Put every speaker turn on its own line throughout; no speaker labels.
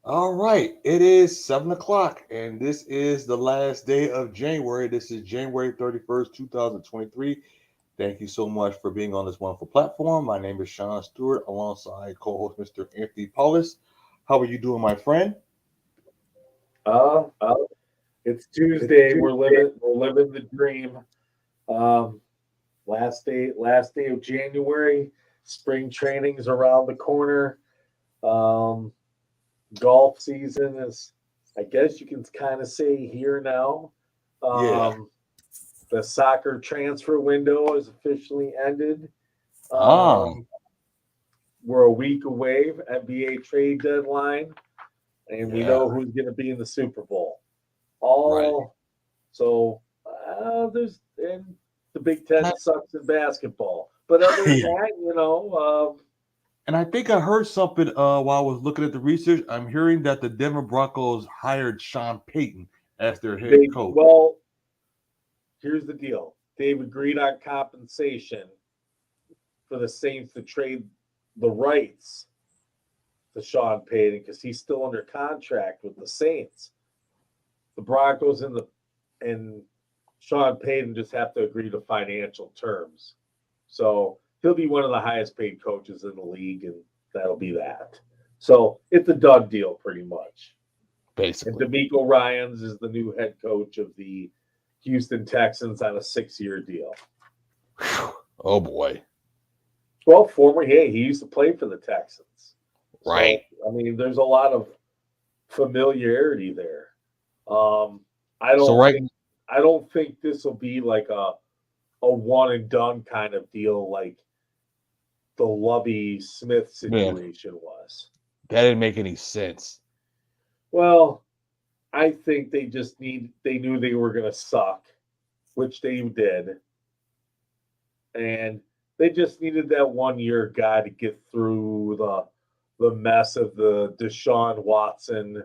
All right, it is 7 o'clock, and this is the last day of January. This is January 31st, 2023. Thank you so much for being on this wonderful platform. My name is Sean Stewart, alongside co host Mr. Anthony Paulus. How are you doing, my friend?
Uh, it's Tuesday. We're living the dream. Um, last day of January. Spring training's around the corner. Um, Golf season is, I guess you can kind of say, here now.
Yeah.
Um, the soccer transfer window has officially ended.
Ah,
Um, we're a week away from NBA trade deadline, and we
yeah,
know who's going to be in the Super Bowl.
right.
All So there's and the Big
And
Ten
I,
sucks in basketball, but other than
yeah.
that,
And I think I heard something while I was looking at the research. I'm hearing that the Denver Broncos hired Sean Payton as their head
they
coach.
well, here's the deal: they've agreed on compensation for the Saints to trade the rights to Sean Payton because he's still under contract with the Saints. The Broncos and Sean Payton just have to agree to financial terms. So he'll be one of the highest paid coaches in the league, and that'll be that. So it's a done deal pretty much. And
Basically.
D'Amico Ryans is the new head coach of the Houston Texans on a 6-year deal.
Whew. Oh boy.
Well, hey, he used to play for the Texans.
Right.
So, I mean, there's a lot of familiarity there. Um, I
So
don't
right
think I don't think this will be like a one and done kind of deal like the Lovey Smith
man,
situation was.
that didn't make any sense.
Well, I think they knew they were going to suck, which they did, and they just needed that 1 year guy to get through the mess of the Deshaun Watson.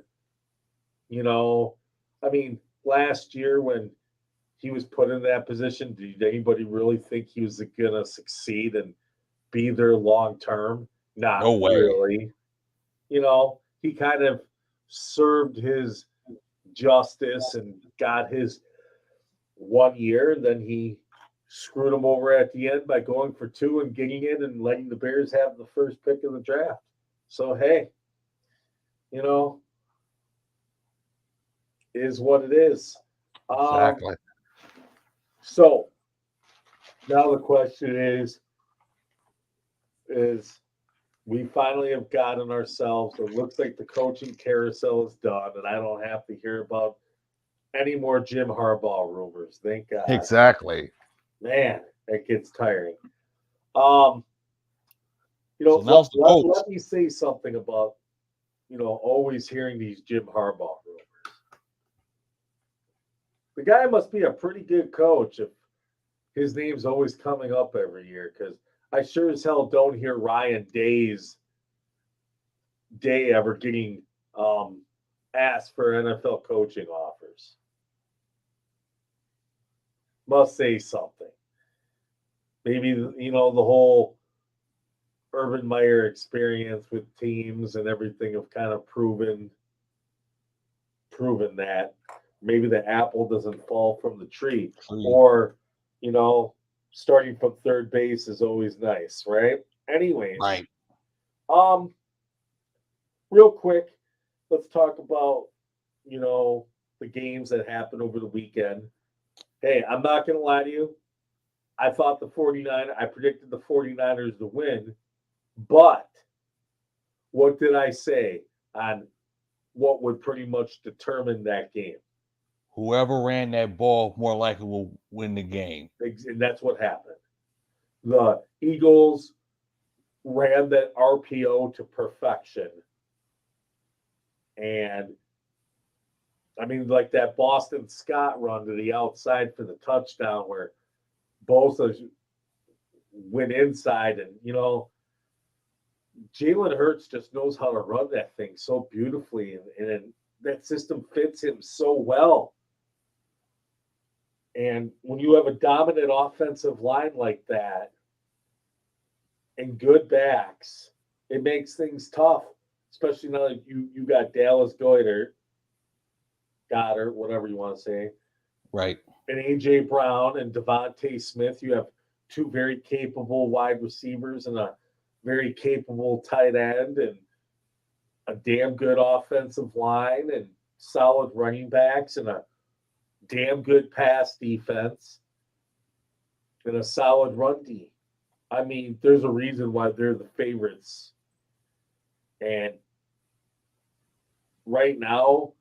You know, I mean, last year when he was put in that position, did anybody really think he was going to succeed and be there long term? Not
No way.
really. He kind of served his justice and got his 1 year. Then he screwed him over at the end by going for two and getting in and letting the Bears have the first pick of the draft. So, hey, you know, is what it is. Um,
Exactly.
so now the question is we finally have gotten ourselves. It looks like the coaching carousel is done, and I don't have to hear about any more Jim Harbaugh rumors. Thank God.
Exactly.
Man, that gets tiring. Um,
So now's the vote.
let me say something about, always hearing these Jim Harbaugh rumors. The guy must be a pretty good coach if his name's always coming up every year because I sure as hell don't hear Ryan Day ever getting asked for NFL coaching offers. Must say something. Maybe the whole Urban Meyer experience with teams and everything have kind of proven that maybe the apple doesn't fall from the tree, or you know starting from third base is always nice, right? Anyways,
Right.
um real quick, let's talk about you know the games that happened over the weekend. Hey, I'm not going to lie to you. I predicted the 49ers to win, but what did I say on what would pretty much determine that game?
Whoever ran that ball more likely will win the game.
And that's what happened. The Eagles ran that RPO to perfection. And I mean, like that Boston Scott run to the outside for the touchdown where Bosa went inside. And, Jalen Hurts just knows how to run that thing so beautifully. And that system fits him so well. And when you have a dominant offensive line like that and good backs, it makes things tough. especially now that you got Dallas Goddard, whatever you want to say,
Right.
and A.J. Brown and Devontae Smith. You have two very capable wide receivers and a very capable tight end and a damn good offensive line and solid running backs and a damn good pass defense and a solid run D. I mean, there's a reason why they're the favorites. And right now,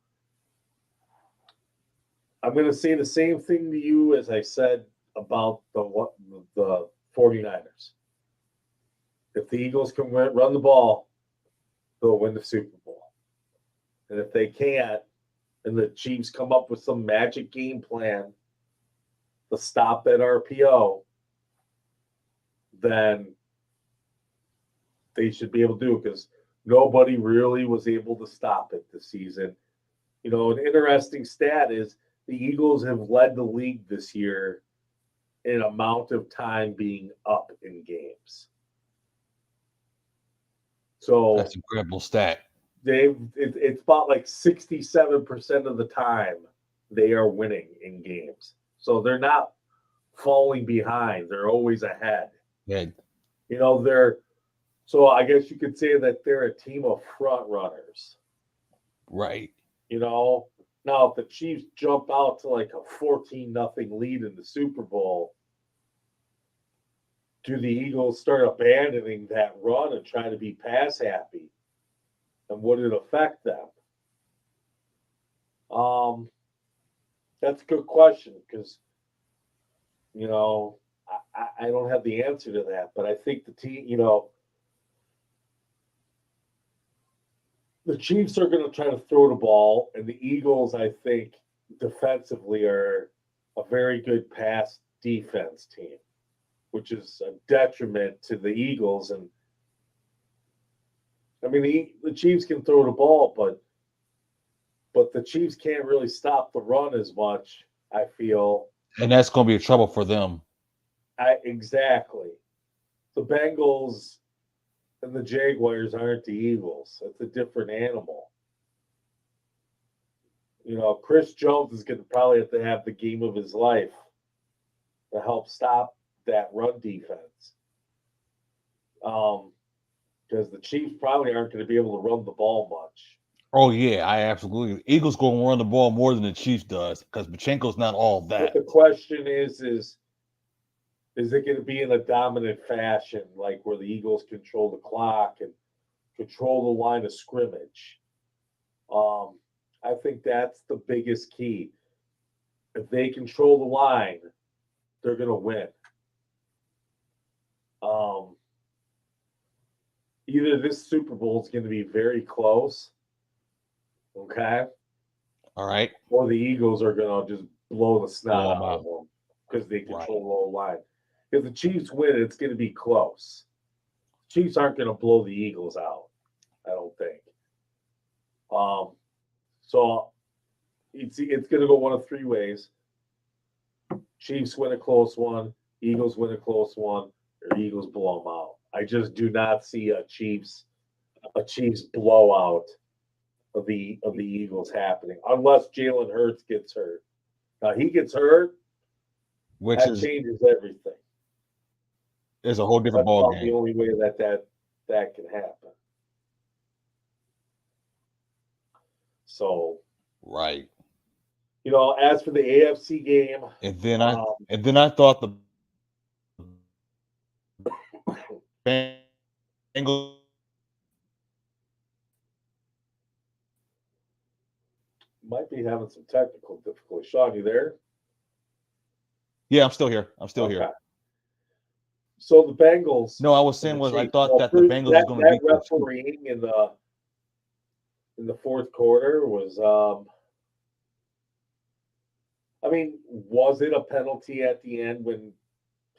I'm going to say the same thing to you as I said about the 49ers. If the Eagles can run the ball, they'll win the Super Bowl. And if they can't, and the Chiefs come up with some magic game plan to stop that RPO, then they should be able to do it because nobody really was able to stop it this season. You know, an interesting stat is the Eagles have led the league this year in amount of time being up in games. So
That's an incredible stat.
It's about like 67% of the time they are winning in games. So they're not falling behind. They're always ahead.
Yeah.
You know, so I guess you could say that they're a team of front runners.
Right.
You know, now if the Chiefs jump out to like a 14-0 lead in the Super Bowl, do the Eagles start abandoning that run and try to be pass happy? And would it affect them? That's a good question because, you know, I don't have the answer to that, but I think the team, you know, the Chiefs are going to try to throw the ball, and the Eagles, I think, defensively are a very good pass defense team, which is a detriment to the Eagles. And I mean, the Chiefs can throw the ball, but the Chiefs can't really stop the run as much, I feel.
And that's going to be a trouble for them.
Exactly. The Bengals and the Jaguars aren't the Eagles. It's a different animal. You know, Chris Jones is going to probably have to have the game of his life to help stop that run defense. Because the Chiefs probably aren't going to be able to run the ball much.
Oh, yeah, I absolutely. Eagles going to run the ball more than the Chiefs does because Pachenko's not all that.
But the question is it going to be in a dominant fashion, like where the Eagles control the clock and control the line of scrimmage? I think that's the biggest key. If they control the line, they're going to win. Either this Super Bowl is going to be very close, okay?
All right.
Or the Eagles are going to just blow the snot out of them because they control the whole line. If the Chiefs win, it's going to be close. Chiefs aren't going to blow the Eagles out, I don't think. So it's going to go one of three ways. Chiefs win a close one, Eagles win a close one, or Eagles blow them out. I just do not see a Chiefs blowout of the Eagles happening unless Jalen Hurts gets hurt. Now he gets hurt, that changes everything.
It's a whole different ball game.
The only way that can happen. So
right.
You know, as for the AFC game,
and then I thought the Bengals
might be having some technical difficulty. Sean, you there?
Yeah, I'm still here. Here.
So the Bengals.
No, I was saying I thought that the Bengals was going to beat
that refereeing in the fourth quarter was. I mean, was it a penalty at the end when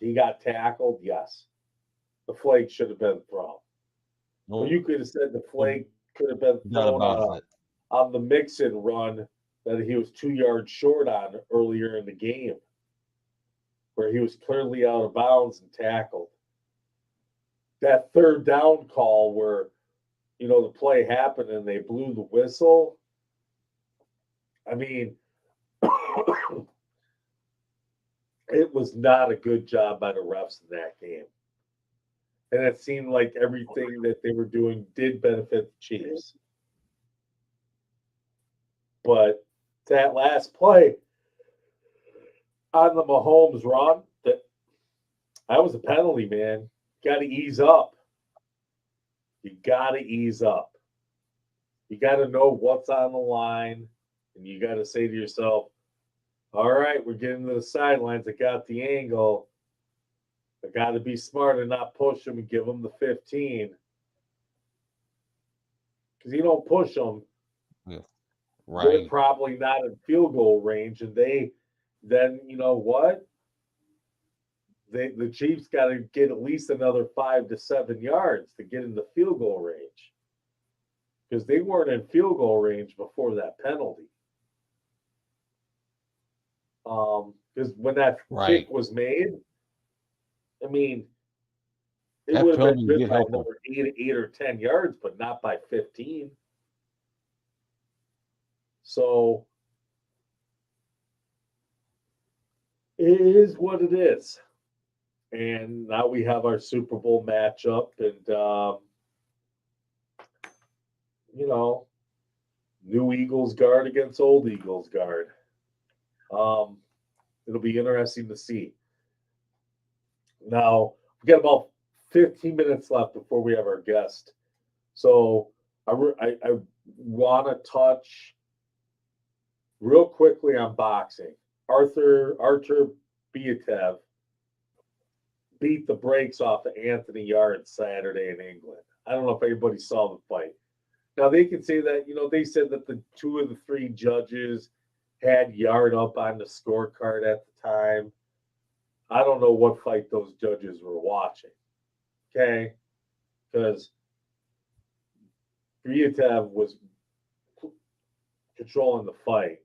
he got tackled? Yes. The flag should have been thrown. Well, you could have said the flag could have been thrown on the Mixon run that he was 2 yards short on earlier in the game, where he was clearly out of bounds and tackled. That third down call where the play happened and they blew the whistle. I mean, it was not a good job by the refs in that game. And it seemed like everything that they were doing did benefit the Chiefs. But that last play on the Mahomes run, that was a penalty, man. Got to ease up. You got to ease up. You got to know what's on the line, and you got to say to yourself, all right, we're getting to the sidelines. I got the angle. I got to be smart and not push them and give them the 15. Because you don't push them,
right?
They're probably not in field goal range, and then you know what? The Chiefs got to get at least another 5 to 7 yards to get in the field goal range, because they weren't in field goal range before that penalty. Because when that kick was made, I mean, it would have been good by another 8 or 10 yards, but not by 15. So it is what it is. And now we have our Super Bowl matchup, and new Eagles guard against old Eagles guard. It'll be interesting to see. Now, we got about 15 minutes left before we have our guest. So I want to touch real quickly on boxing. Artur Beirbetov beat the brakes off of Anthony Yarde Saturday in England. I don't know if anybody saw the fight. Now, they can say that, they said that the 2 of the 3 judges had Yarde up on the scorecard at the time. I don't know what fight those judges were watching, okay? Because Beirbetov was controlling the fight.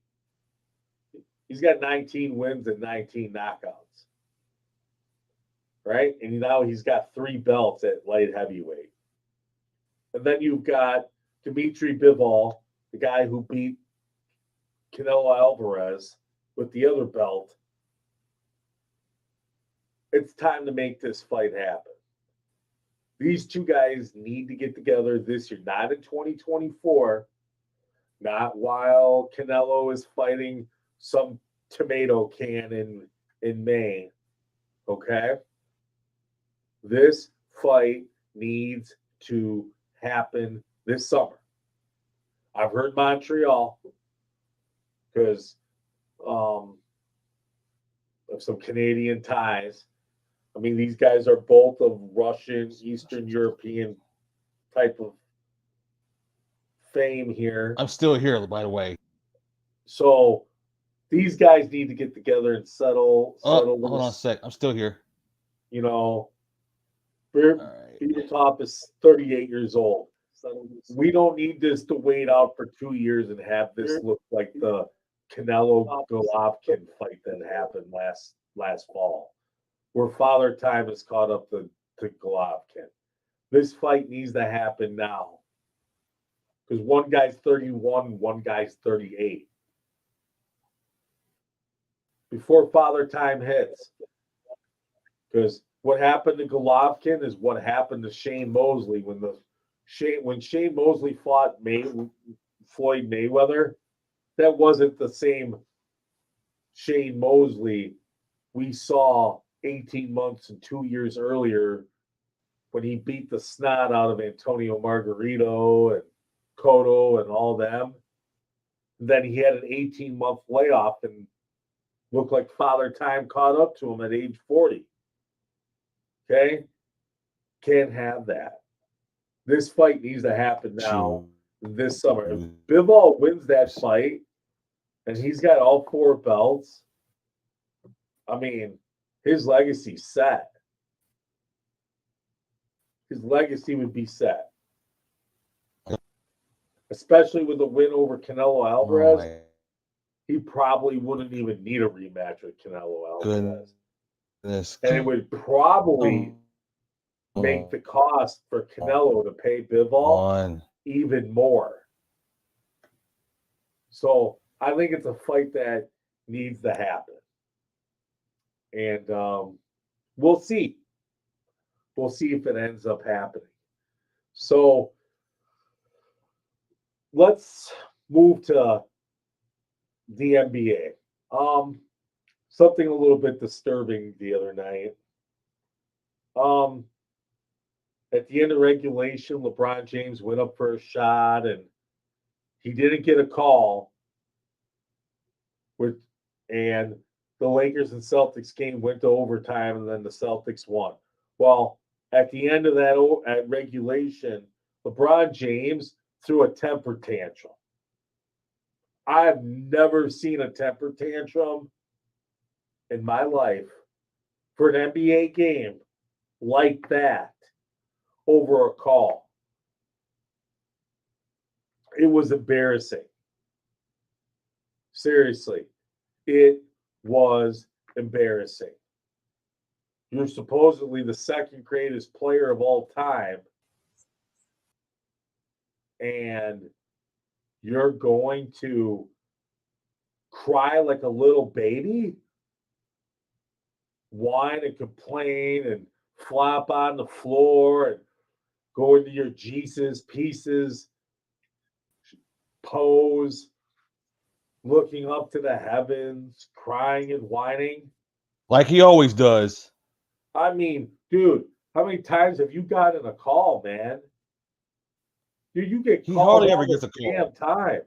He's got 19 wins and 19 knockouts, right? And now he's got 3 belts at light heavyweight. And then you've got Dimitri Bivol, the guy who beat Canelo Alvarez with the other belt. It's time to make this fight happen. These 2 guys need to get together this year, not in 2024, not while Canelo is fighting some tomato can in May, okay? This fight needs to happen this summer. I've heard Montreal, because of some Canadian ties. I mean, these guys are both of Russian, Eastern European type of fame here.
I'm still here, by the way.
So these guys need to get together and settle.
Hold on a sec. I'm still here.
Beirbetov is 38 years old. We don't need this to wait out for 2 years and have this look like the Canelo Golovkin fight that happened last fall, where Father Time has caught up to Golovkin. This fight needs to happen now, because one guy's 31, one guy's 38. Before Father Time hits, because what happened to Golovkin is what happened to Shane Mosley when Shane Mosley fought Floyd Mayweather. That wasn't the same Shane Mosley we saw 18 months and 2 years earlier when he beat the snot out of Antonio Margarito and Cotto and all them. Then he had an 18-month layoff and looked like Father Time caught up to him at age 40. Okay? Can't have that. This fight needs to happen now, this summer. If Bivol wins that fight and he's got all 4 belts, I mean, his legacy's set. His legacy would be set. Especially with the win over Canelo Alvarez, he probably wouldn't even need a rematch with Canelo Alvarez. And it would probably make the cost for Canelo to pay Bivol even more. So I think it's a fight that needs to happen. And we'll see. We'll see if it ends up happening. So let's move to the NBA. Something a little bit disturbing the other night. At the end of regulation, LeBron James went up for a shot and he didn't get a call. And the Lakers and Celtics game went to overtime, and then the Celtics won. Well, at the end of that at regulation, LeBron James threw a temper tantrum. I've never seen a temper tantrum in my life for an NBA game like that over a call. It was embarrassing. Seriously, it was embarrassing. You're supposedly the second greatest player of all time, and you're going to cry like a little baby, whine and complain and flop on the floor and go into your Jesus pieces pose, looking up to the heavens, crying and whining.
Like he always does.
I mean, dude, how many times have you gotten a call, man? Dude, you get called.
He hardly ever gets a call.
Damn time.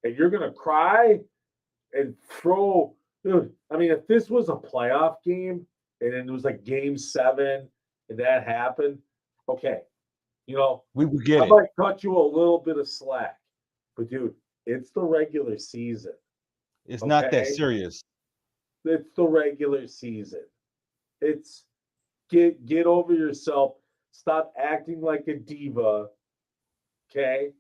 And you're going to cry and throw. Dude, I mean, if this was a playoff game and it was like game 7 and that happened, okay. You know,
we would get
I might cut you a little bit of slack. But, dude, it's the regular season.
It's not that serious.
It's the regular season. It's get over yourself. Stop acting like a diva. Okay?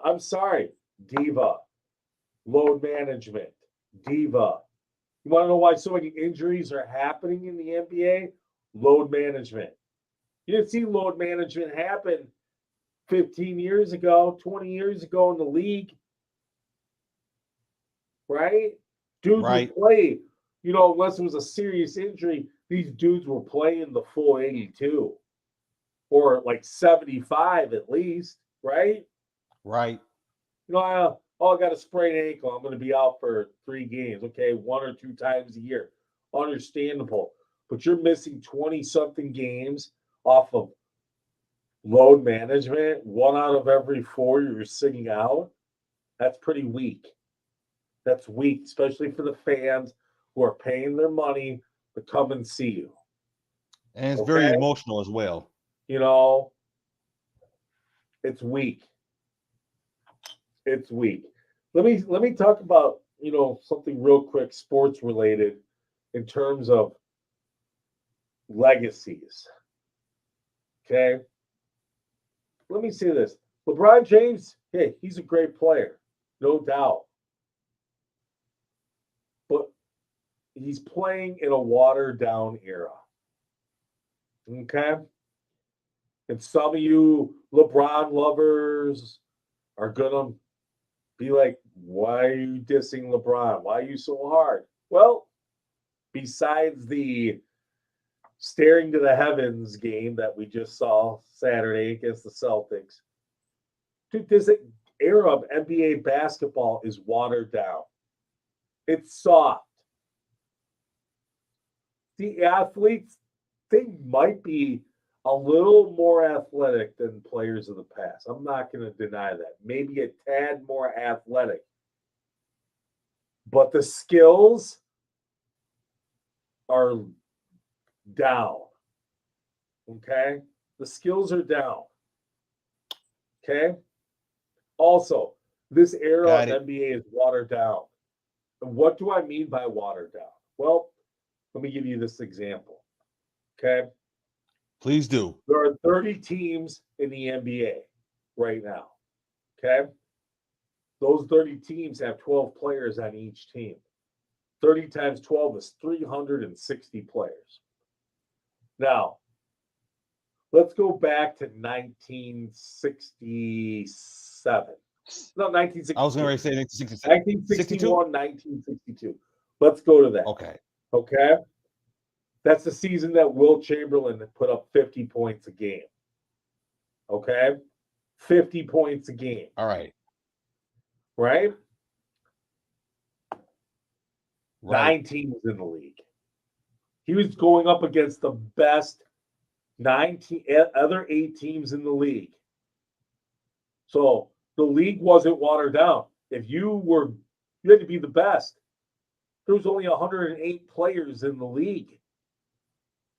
I'm sorry. Diva. Load management. Diva. You want to know why so many injuries are happening in the NBA? Load management. You didn't see load management happen 15 years ago, 20 years ago in the league. Right? Dudes would play, unless it was a serious injury, these dudes were playing the full 82 or like 75 at least, right?
Right.
I got a sprained ankle. I'm going to be out for 3 games. Okay, 1 or 2 times a year. Understandable. But you're missing 20-something games off of load management. 1 out of every 4 you're sitting out. That's pretty weak. That's weak, especially for the fans who are paying their money to come and see you.
And it's very emotional as well.
It's weak. It's weak. Let me talk about, something real quick, sports related, in terms of legacies. Okay? Let me say this. LeBron James, hey, he's a great player. No doubt. But he's playing in a watered-down era. Okay? And some of you LeBron lovers are going to be like, why are you dissing LeBron? Why are you so hard? Well, besides the staring to the heavens game that we just saw Saturday against the Celtics, dude, this era of NBA basketball is watered down. It's soft. The athletes, they might be a little more athletic than players of the past. I'm not going to deny that. Maybe a tad more athletic. But the skills are down. Okay? The skills are down. Okay? Also, this era of NBA is watered down. And what do I mean by watered down? Well, let me give you this example. Okay?
Please do.
There are 30 teams in the NBA right now. Okay? Those 30 teams have 12 players on each team. 30 times 12 is 360 players. Now, Let's go back to 1967. No, 1962.
I was going to say 1967.
1961, 1962. Let's go to that.
Okay.
Okay. That's the season that Will Chamberlain put up 50 points a game. Okay. 50 points a game.
All right.
Right?
Right.
9 teams in the league. He was going up against the best other 8 teams in the league. So the league wasn't watered down. If you had to be the best. There was only 108 players in the league.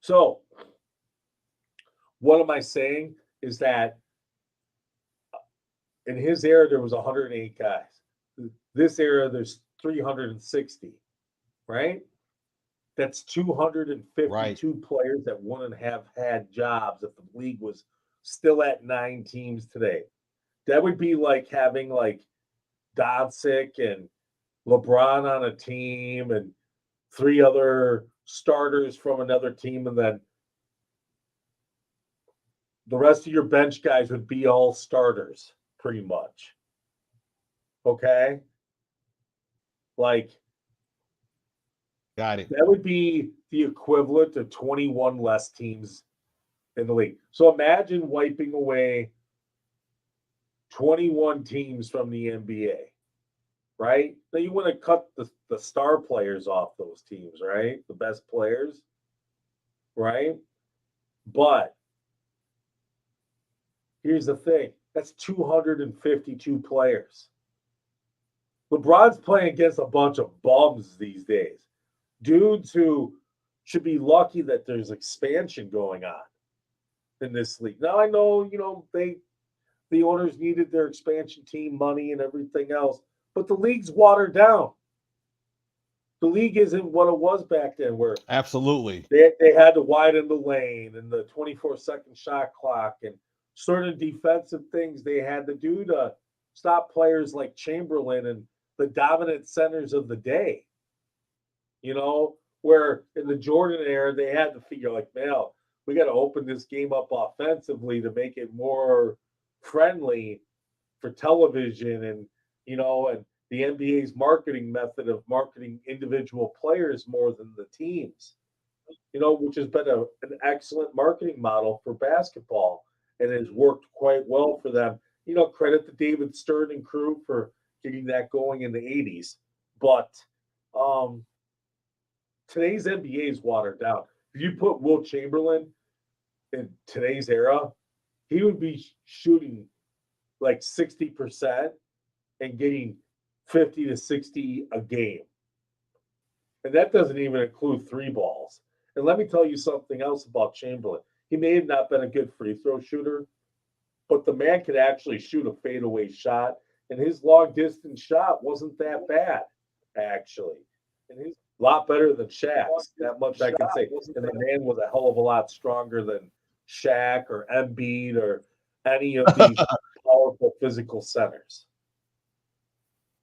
So what am I saying is that in his era, there was 108 guys. This era, there's 360, right? That's 252 players that wouldn't have had jobs if the league was still at 9 teams today. That would be like having like Doncic and LeBron on a team and 3 other starters from another team, and then the rest of your bench guys would be all starters, pretty much. Okay? Like,
got it.
That would be the equivalent of 21 less teams in the league. So imagine wiping away 21 teams from the NBA, right? Now you want to cut the star players off those teams, right? The best players, right? But here's the thing. That's 252 players. LeBron's playing against a bunch of bums these days. Dudes who should be lucky that there's expansion going on in this league. Now I know, the owners needed their expansion team money and everything else, but the league's watered down. The league isn't what it was back then, where
absolutely
they had to widen the lane and the 24-second shot clock and certain defensive things they had to do to stop players like Chamberlain and the dominant centers of the day. Where in the Jordan era, they had to figure like, man, we got to open this game up offensively to make it more friendly for television and the NBA's marketing method of marketing individual players more than the teams, which has been an excellent marketing model for basketball and has worked quite well for them. Credit to David Stern and crew for getting that going in the 80s. But today's NBA is watered down. If you put Will Chamberlain in today's era, he would be shooting like 60% and getting 50 to 60 a game. And that doesn't even include 3 balls. And let me tell you something else about Chamberlain. He may have not been a good free throw shooter, but the man could actually shoot a fadeaway shot. And his long distance shot wasn't that bad, actually. And he's a lot better than Shaq's. That much I can say. And the man was a hell of a lot stronger than Shaq or Embiid or any of these powerful physical centers.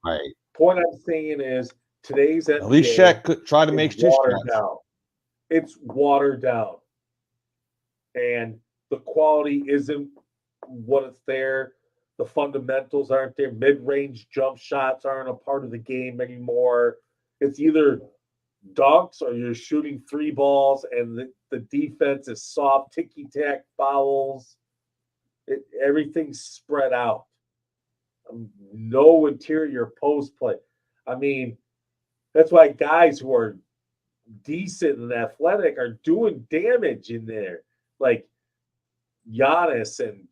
Right.
Point I'm saying is today's NBA,
at least Shaq could try to make his
watered down. It's watered down, and the quality isn't what it's there. The fundamentals aren't there. Mid-range jump shots aren't a part of the game anymore. It's either dunks or you're shooting 3 balls, and the defense is soft, ticky-tack fouls. Everything's spread out. No interior post play. I mean, that's why guys who are decent and athletic are doing damage in there. Like Giannis and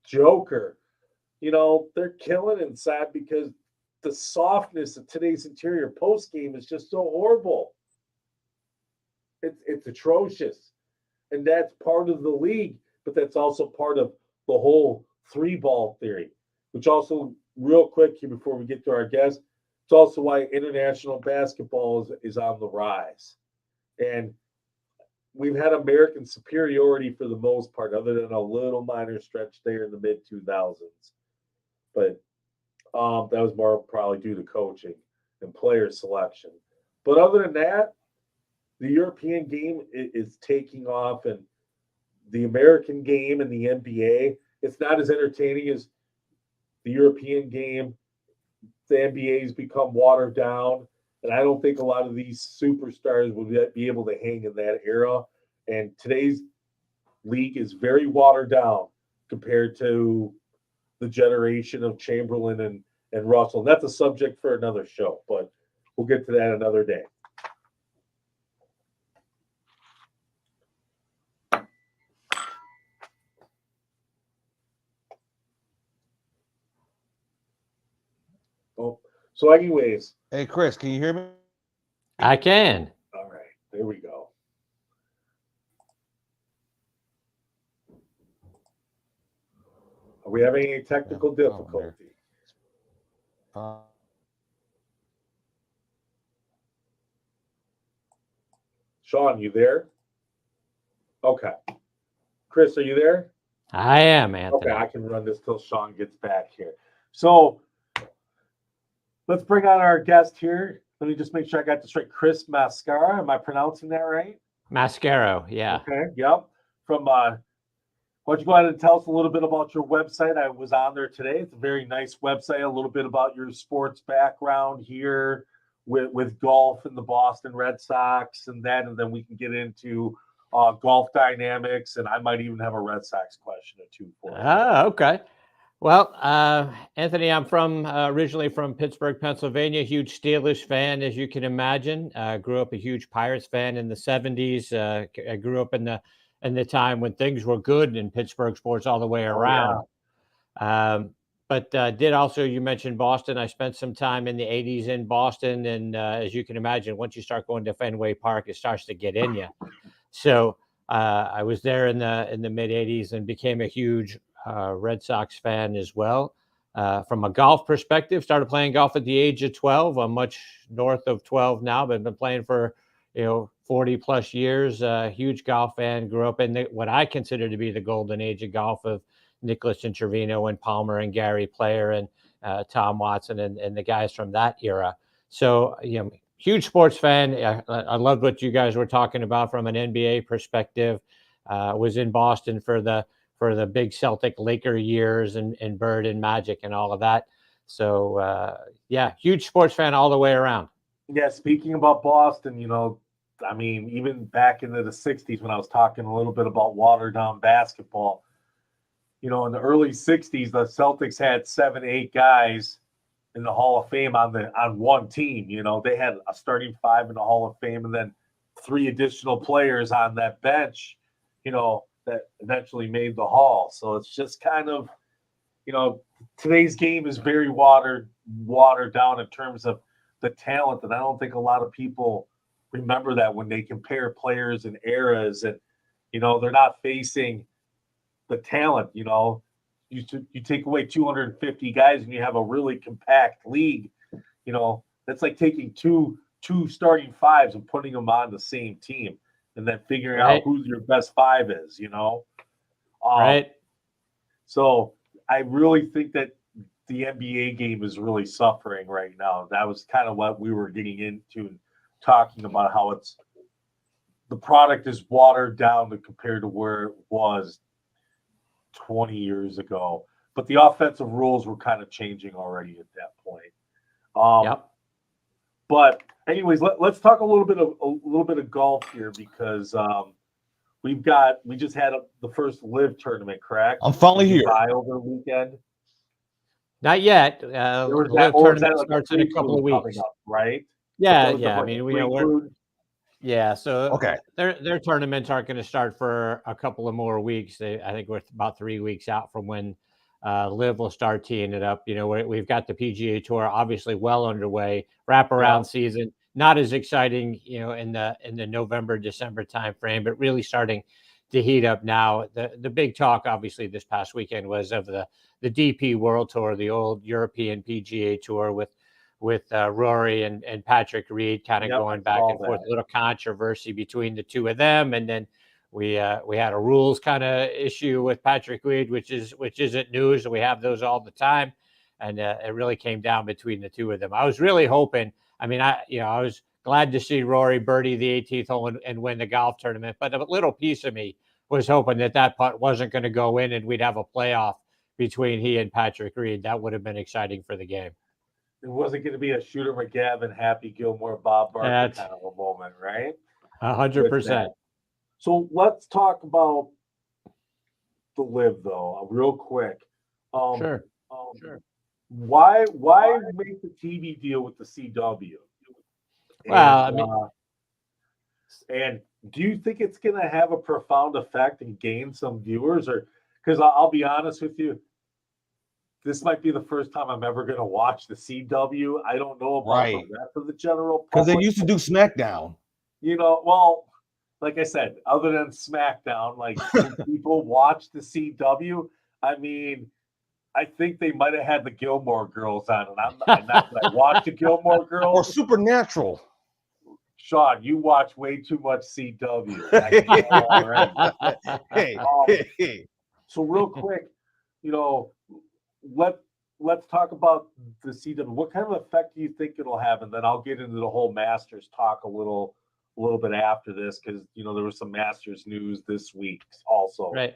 Joker, they're killing inside because the softness of today's interior post game is just so horrible. It's atrocious. And that's part of the league, but that's also part of the whole 3-ball theory, which also, real quick here before we get to our guest, it's also why international basketball is on the rise. And we've had American superiority for the most part, other than a little minor stretch there in the mid-2000s. But that was more probably due to coaching and player selection. But other than that, the European game is taking off, and the American game and the NBA, it's not as entertaining as the European game. The NBA has become watered down, and I don't think a lot of these superstars will be able to hang in that era. And today's league is very watered down compared to the generation of Chamberlain and Russell. And that's a subject for another show, but we'll get to that another day. Oh, so anyways.
Hey, Chris, can you hear me?
I can.
All right, there we go. Are we having any technical difficulty? Sean, you there? Okay. Chris, are you there?
I am, Anthony.
Okay, I can run this till Sean gets back here. So let's bring on our guest here. Let me just make sure I got this right. Chris Mascaro. Am I pronouncing that right?
Mascaro, yeah.
Okay, yep. From why don't you go ahead and tell us a little bit about your website? I was on there today. It's a very nice website. A little bit about your sports background here with golf and the Boston Red Sox and then we can get into golf dynamics, and I might even have a Red Sox question or two for you.
Okay. Well, Anthony, I'm originally from Pittsburgh, Pennsylvania. Huge Steelers fan, as you can imagine. Grew up a huge Pirates fan in the 70s. I grew up in the time when things were good in Pittsburgh sports all the way around. But did also, you mentioned Boston. I spent some time in the 80s in Boston. And as you can imagine, once you start going to Fenway Park, it starts to get in you. So I was there in the mid 80s and became a huge Red Sox fan as well. From a golf perspective, started playing golf at the age of 12. I'm much north of 12 now, but been playing for 40 plus years. Huge golf fan. Grew up in what I consider to be the golden age of golf of Nicklaus and Trevino and Palmer and Gary Player and Tom Watson and the guys from that era. So huge sports fan. I loved what you guys were talking about from an NBA perspective. Was in Boston for the big Celtic Laker years and Bird and Magic and all of that. So huge sports fan all the way around.
Yeah, speaking about Boston, I mean, even back into the 60s when I was talking a little bit about watered down basketball, in the early 60s, the Celtics had 7-8 guys in the Hall of Fame on one team. They had a starting 5 in the Hall of Fame and then 3 additional players on that bench, that eventually made the Hall. So it's just kind of, today's game is very watered down in terms of the talent. And I don't think a lot of people remember that when they compare players and eras and, they're not facing the talent. You take away 250 guys and you have a really compact league. That's like taking two starting 5s and putting them on the same team and then figuring out who your best 5 is,
Right.
So I really think that the NBA game is really suffering right now. That was kind of what we were getting into and talking about, how the product is watered down compared to where it was 20 years ago, but the offensive rules were kind of changing already at that point.
Yep.
But anyways, let's talk a little bit of golf here because we just had the first LIV tournament, correct?
I'm finally here.
Over the weekend.
Not yet. LIV tournament starts in a couple of weeks,
up, right?
Yeah. I mean, so
okay.
Their tournaments aren't going to start for a couple of more weeks. I think we're about 3 weeks out from when LIV will start teeing it up. We've got the PGA Tour obviously well underway. Wraparound season, not as exciting, in the November, December timeframe, but really starting to heat up now. The big talk, obviously, this past weekend was of the DP World Tour, the old European PGA Tour with Rory and Patrick Reed kind of going back and forth. A little controversy between the two of them, and then we had a rules kind of issue with Patrick Reed, which isn't news. We have those all the time, and it really came down between the two of them. I was really hoping. I mean, I was glad to see Rory birdie the 18th hole and win the golf tournament, but a little piece of me was hoping that putt wasn't going to go in and we'd have a playoff between he and Patrick Reed. That would have been exciting for the game.
It wasn't going to be a Shooter McGavin, Happy Gilmore, Bob Barker
That's
kind of a moment, right?
100%.
So let's talk about the LIV though, real quick.
Sure.
Why make the TV deal with the CW?
Well,
and do you think it's going to have a profound effect and gain some viewers? Or because I'll be honest with you, this might be the first time I'm ever going to watch the CW. I don't know about the rest of the general public.
Because they used to do SmackDown.
Well, like I said, other than SmackDown, like people watch the CW. I mean, I think they might have had the Gilmore Girls on, and I'm not going to watch the Gilmore Girls
or Supernatural.
Sean, you watch way too much CW.
Hey.
So real quick, let's talk about the CW. What kind of effect do you think it'll have? And then I'll get into the whole Masters talk a little bit after this, because there was some Masters news this week also,
right,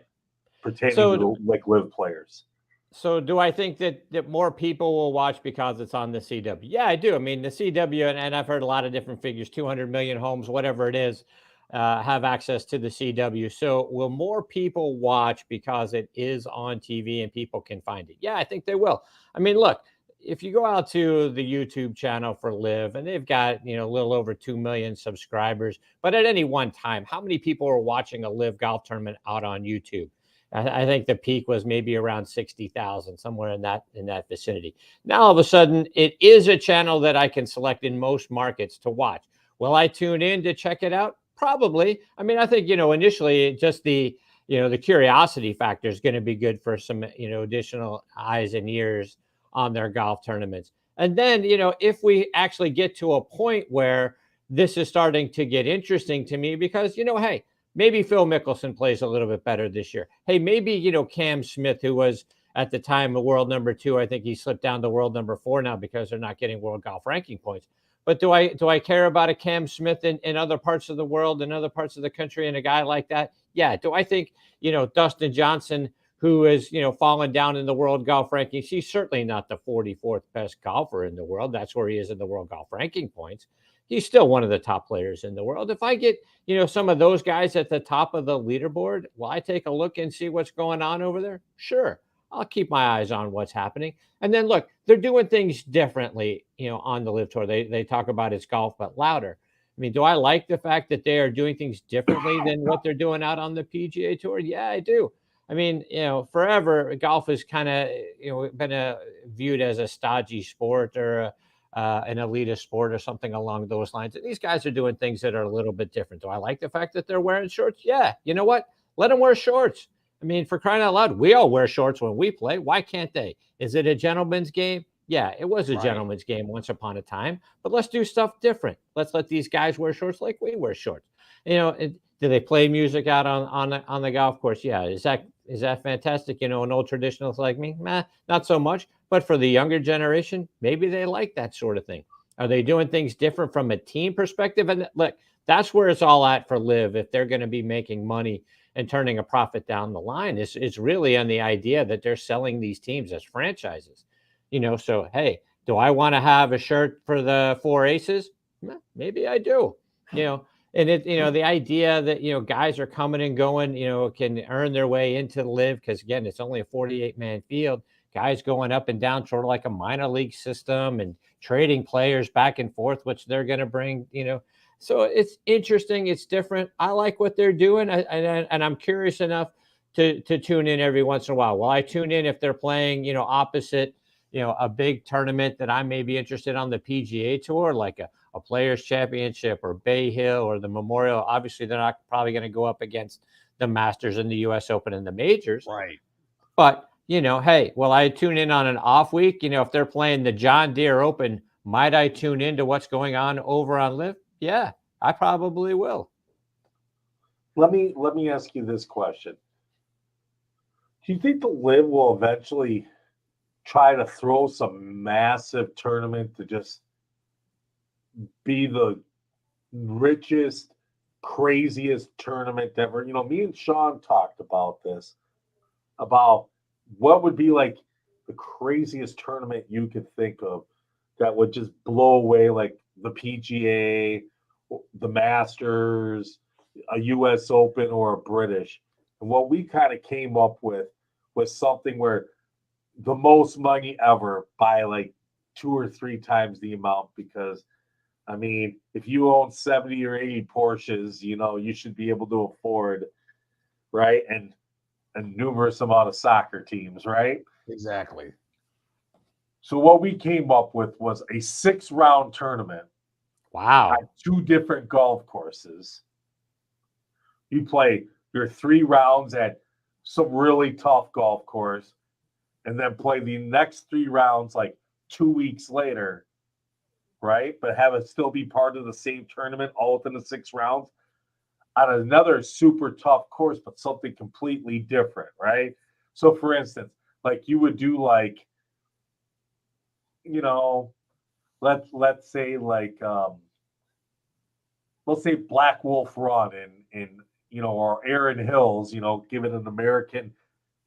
pertaining to LIV players.
So do I think that more people will watch because it's on the CW? Yeah, I do. I mean, the CW, and I've heard a lot of different figures, 200 million homes, whatever it is, have access to the CW. So will more people watch because it is on TV and people can find it? Yeah, I think they will. I mean, look, if you go out to the YouTube channel for LIV, and they've got, a little over 2 million subscribers, but at any one time, how many people are watching a LIV golf tournament out on YouTube? I think the peak was maybe around 60,000, somewhere in that vicinity. Now, all of a sudden, it is a channel that I can select in most markets to watch. Will I tune in to check it out? Probably. I mean, I think, initially just the curiosity factor is going to be good for some, additional eyes and ears on their golf tournaments. And then, if we actually get to a point where this is starting to get interesting to me, because, hey, maybe Phil Mickelson plays a little bit better this year. Hey, maybe, Cam Smith, who was at the time a world number 2, I think he slipped down to world number 4 now because they're not getting world golf ranking points. But do I care about a Cam Smith in other parts of the world and other parts of the country and a guy like that? Yeah. Do I think, Dustin Johnson, who is, fallen down in the world golf rankings, he's certainly not the 44th best golfer in the world. That's where he is in the world golf ranking points. He's still one of the top players in the world. If I get, some of those guys at the top of the leaderboard, will I take a look and see what's going on over there? Sure. I'll keep my eyes on what's happening. And then look, they're doing things differently, on the LIV Tour. They talk about it's golf, but louder. I mean, do I like the fact that they are doing things differently than what they're doing out on the PGA Tour? Yeah, I do. I mean, forever golf is kind of, been viewed as a stodgy sport or an elitist sport or something along those lines. And these guys are doing things that are a little bit different. Do I like the fact that they're wearing shorts? Yeah. You know what? Let them wear shorts. I mean, for crying out loud, we all wear shorts when we play. Why can't they? Is it a gentleman's game? Yeah, it was a gentleman's game once upon a time, but let's do stuff different. Let's let these guys wear shorts like we wear shorts. Do they play music out on the golf course? Yeah. Is that fantastic? An old traditionalist like me? Not so much. But for the younger generation, maybe they like that sort of thing. Are they doing things different from a team perspective? And look, that's where it's all at for LIV. If they're going to be making money and turning a profit down the line, it's really on the idea that they're selling these teams as franchises. So, hey, do I want to have a shirt for the 4 aces? Maybe I do. And the idea that, guys are coming and going, can earn their way into the LIV, because again, it's only a 48-man field, guys going up and down, sort of like a minor league system, and trading players back and forth, which they're going to bring, so it's interesting. It's different. I like what they're doing. And I'm curious enough to tune in every once in a while. Will I tune in if they're playing, opposite, a big tournament that I may be interested on the PGA Tour, like a Players Championship or Bay Hill or the Memorial? Obviously, they're not probably going to go up against the Masters and the U.S. Open and the majors.
Right.
But, hey, will I tune in on an off week? If they're playing the John Deere Open, might I tune into what's going on over on LIV? Yeah, I probably will.
Let me ask you this question. Do you think the LIV will eventually try to throw some massive tournament to just be the richest craziest tournament ever. You know, me and Sean talked about this, about what would be like the craziest tournament you could think of that would just blow away, like the PGA, the Masters, a US Open, or a British. And what we kind of came up with was something where the most money ever by like 2 or 3 times the amount, because I mean, if you own 70 or 80 Porsches, you know, you should be able to afford, right? And a numerous amount of soccer teams, right?
Exactly.
So what we came up with was a 6-round tournament
Wow.
at 2 different golf courses. You play your 3 rounds at some really tough golf course, and then play the next 3 rounds like 2 weeks later, right? But have it still be part of the same tournament, all within the 6 rounds on another super tough course, but something completely different, right? So for instance, like you would do like, you know, let's say like let's say Black Wolf Run in you know, or Erin Hills, you know, give it an American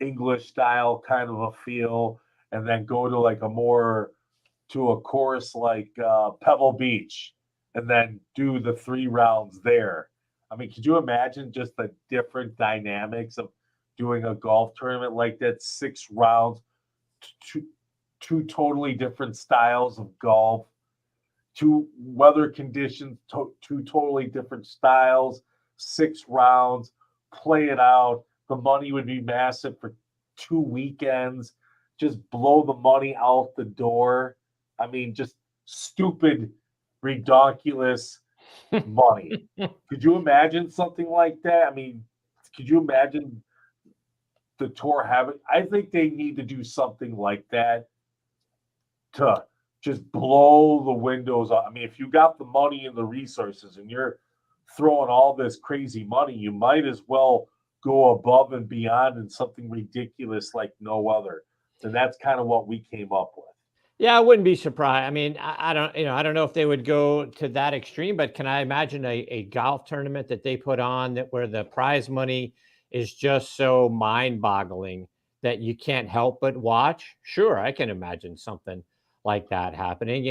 English style kind of a feel, and then go to like to a course like Pebble Beach, and then do the 3 rounds there. I mean, could you imagine just the different dynamics of doing a golf tournament like that? 6 rounds, two totally different styles of golf, 2 weather conditions, 2 totally different styles, 6 rounds, play it out. The money would be massive for 2 weekends. Just blow the money out the door. I mean, just stupid, ridiculous money. Could you imagine something like that? I mean, could you imagine the tour having? I think they need to do something like that to just blow the windows off. I mean, if you got the money and the resources and you're throwing all this crazy money, you might as well go above and beyond in something ridiculous like no other. And that's kind of what we came up with.
Yeah, I wouldn't be surprised. I mean, I don't, I don't know if they would go to that extreme, but can I imagine a golf tournament that they put on that where the prize money is just so mind-boggling that you can't help but watch? Sure, I can imagine something like that happening.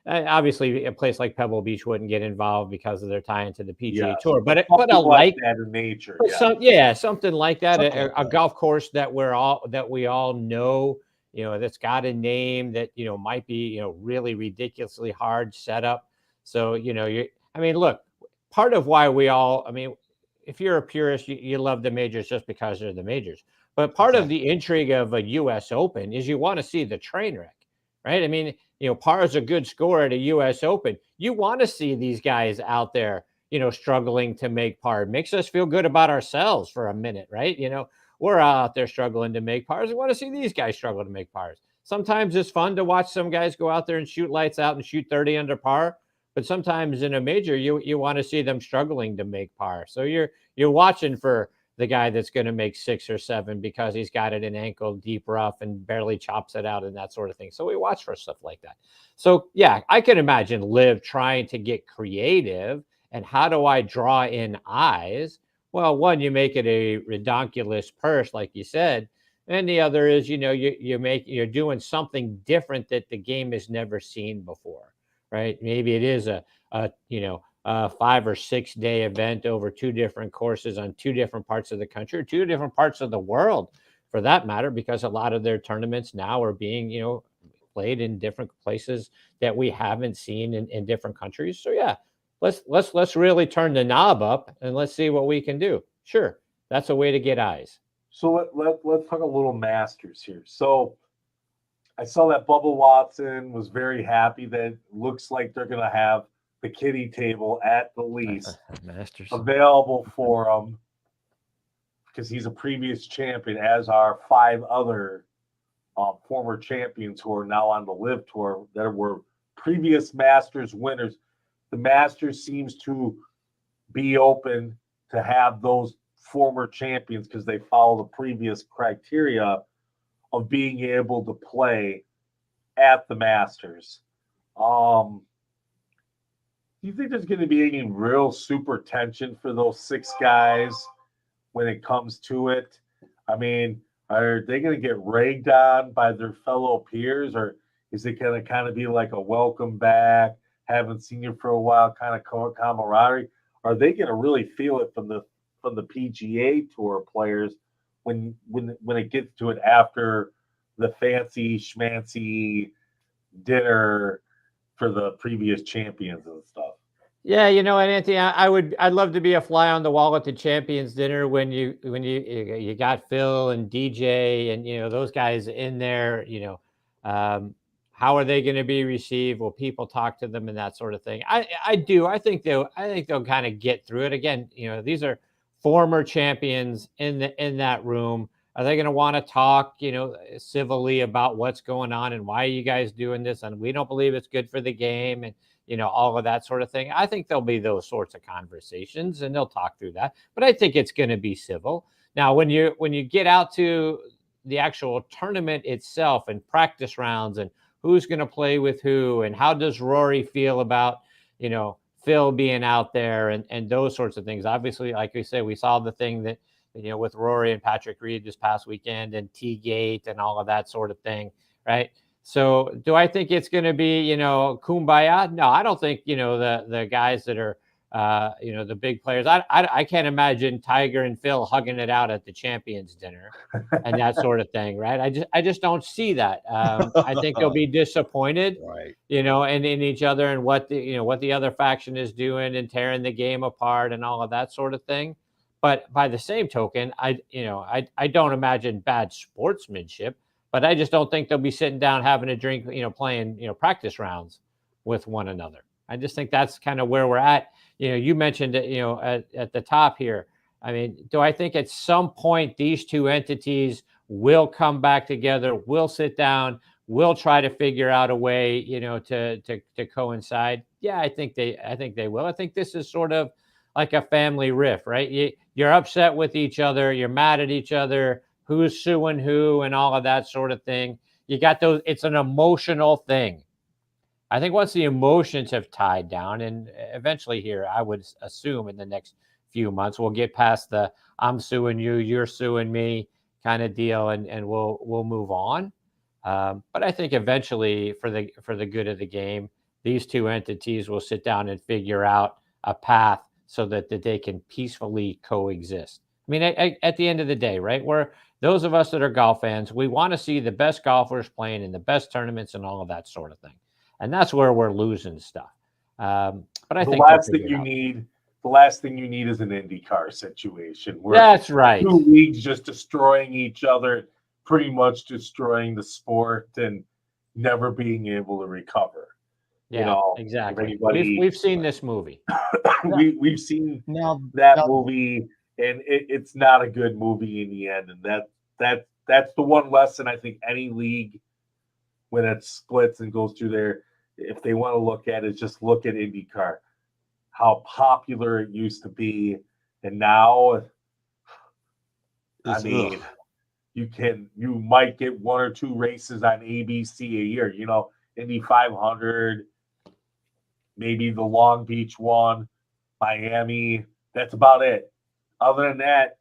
Obviously a place like Pebble Beach wouldn't get involved because of their tie into the PGA
Yes,
Tour, but
something
a
like that in nature. Yeah.
something like that,
Something like
a
that.
golf course that we all know, that's got a name that, might be, really ridiculously hard setup. So, I mean, look, part of why I mean, if you're a purist, you love the majors just because they're the majors. But part of the intrigue of a US Open is you want to see the train wreck, right? I mean, par is a good score at a US Open. You want to see these guys out there, struggling to make par. It makes us feel good about ourselves for a minute, right? We're out there struggling to make pars. We want to see these guys struggle to make pars. Sometimes it's fun to watch some guys go out there and shoot lights out and shoot 30 under par. But sometimes in a major, you want to see them struggling to make par. So you're watching for the guy that's going to make 6 or 7 because he's got it in ankle deep rough and barely chops it out and that sort of thing. So we watch for stuff like that. So yeah, I can imagine LIV trying to get creative. And how do I draw in eyes? Well, one, you make it a redonkulous purse, like you said, and the other is, you're doing something different that the game has never seen before, right? Maybe it is a 5 or 6 day event over 2 different courses on 2 different parts of the country, or 2 different parts of the world, for that matter, because a lot of their tournaments now are being, played in different places that we haven't seen in different countries. So yeah. Let's really turn the knob up and let's see what we can do. Sure, that's a way to get eyes.
So let's talk a little Masters here. So I saw that Bubba Watson was very happy that it looks like they're going to have the kiddie table at the least
Masters
available for him, because he's a previous champion, as are 5 other former champions who are now on the LIV Tour that were previous Masters winners. The Masters seems to be open to have those former champions because they follow the previous criteria of being able to play at the Masters. do you think there's going to be any real super tension for those 6 guys when it comes to it? I mean, are they going to get ragged on by their fellow peers, or is it going to kind of be like a welcome back, haven't seen you for a while kind of camaraderie? Are they going to really feel it from the PGA Tour players when it gets to it after the fancy schmancy dinner for the previous champions and stuff?
Yeah, and Anthony, I'd love to be a fly on the wall at the champions dinner when you got Phil and DJ and those guys in there. How are they going to be received? Will people talk to them and that sort of thing? I do. I think they'll kind of get through it. Again, these are former champions in that room. Are they going to want to talk, civilly about what's going on and why are you guys doing this? And we don't believe it's good for the game and all of that sort of thing. I think there'll be those sorts of conversations and they'll talk through that. But I think it's going to be civil. Now, when you get out to the actual tournament itself and practice rounds and who's going to play with who and how does Rory feel about, Phil being out there and those sorts of things. Obviously, like we said, we saw the thing that, with Rory and Patrick Reed this past weekend and T-Gate and all of that sort of thing, right? So do I think it's going to be, kumbaya? No, I don't think, the guys that are, the big players. I can't imagine Tiger and Phil hugging it out at the champions dinner and that sort of thing, right? I just don't see that. I think they'll be disappointed,
right?
And in each other and what the other faction is doing and tearing the game apart and all of that sort of thing. But by the same token, I don't imagine bad sportsmanship. But I just don't think they'll be sitting down having a drink, playing, practice rounds with one another. I just think that's kind of where we're at. You mentioned it, at the top here. I mean, do I think at some point these two entities will come back together, will sit down, will try to figure out a way, to coincide? Yeah, I think they will. I think this is sort of like a family riff, right? You're upset with each other, you're mad at each other. Who's suing who and all of that sort of thing. You got those. It's an emotional thing. I think once the emotions have tied down, and eventually here, I would assume in the next few months, we'll get past the I'm suing you, you're suing me kind of deal, and we'll move on. But I think eventually, for the good of the game, these two entities will sit down and figure out a path so that they can peacefully coexist. I mean, at the end of the day, right? Those of us that are golf fans, we want to see the best golfers playing in the best tournaments and all of that sort of thing. And that's where we're losing stuff. But I think
the last thing you need is an IndyCar situation where
that's right.
2 leagues just destroying each other, pretty much destroying the sport and never being able to recover.
Yeah, exactly. We've seen this movie.
We've seen that movie, and it's not a good movie in the end. And that's the one lesson I think any league, when it splits and goes through there, if they want to look at it, just look at IndyCar, how popular it used to be, and now, you might get 1 or 2 races on ABC a year. Indy 500, maybe the Long Beach one, Miami. That's about it. Other than that,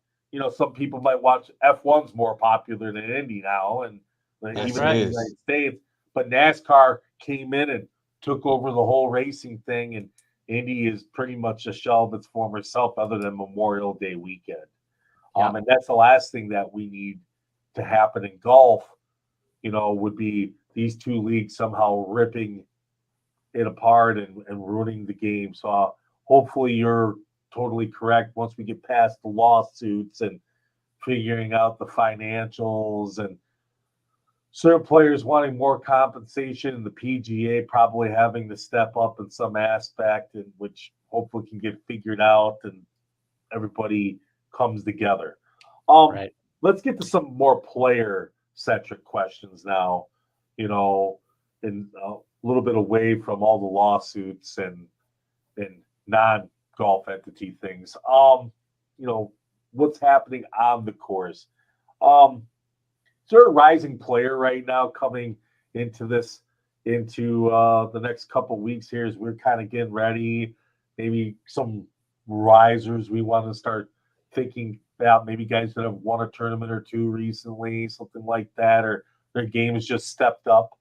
some people might watch F1's more popular than Indy now, and even in the United States. But NASCAR came in and took over the whole racing thing, and Indy is pretty much a shell of its former self, other than Memorial Day weekend. And that's the last thing that we need to happen in golf. Would be these 2 leagues somehow ripping it apart and ruining the game. So hopefully you're totally correct. Once we get past the lawsuits and figuring out the financials and certain players wanting more compensation and the PGA probably having to step up in some aspect, in which hopefully can get figured out and everybody comes together.
Right.
Let's get to some more player-centric questions now, and a little bit away from all the lawsuits and non-golf entity things. What's happening on the course? Is there a rising player right now coming into this into the next couple weeks here as we're kind of getting ready. Maybe some risers we want to start thinking about, maybe guys that have won a tournament or two recently, something like that, or their game has just stepped up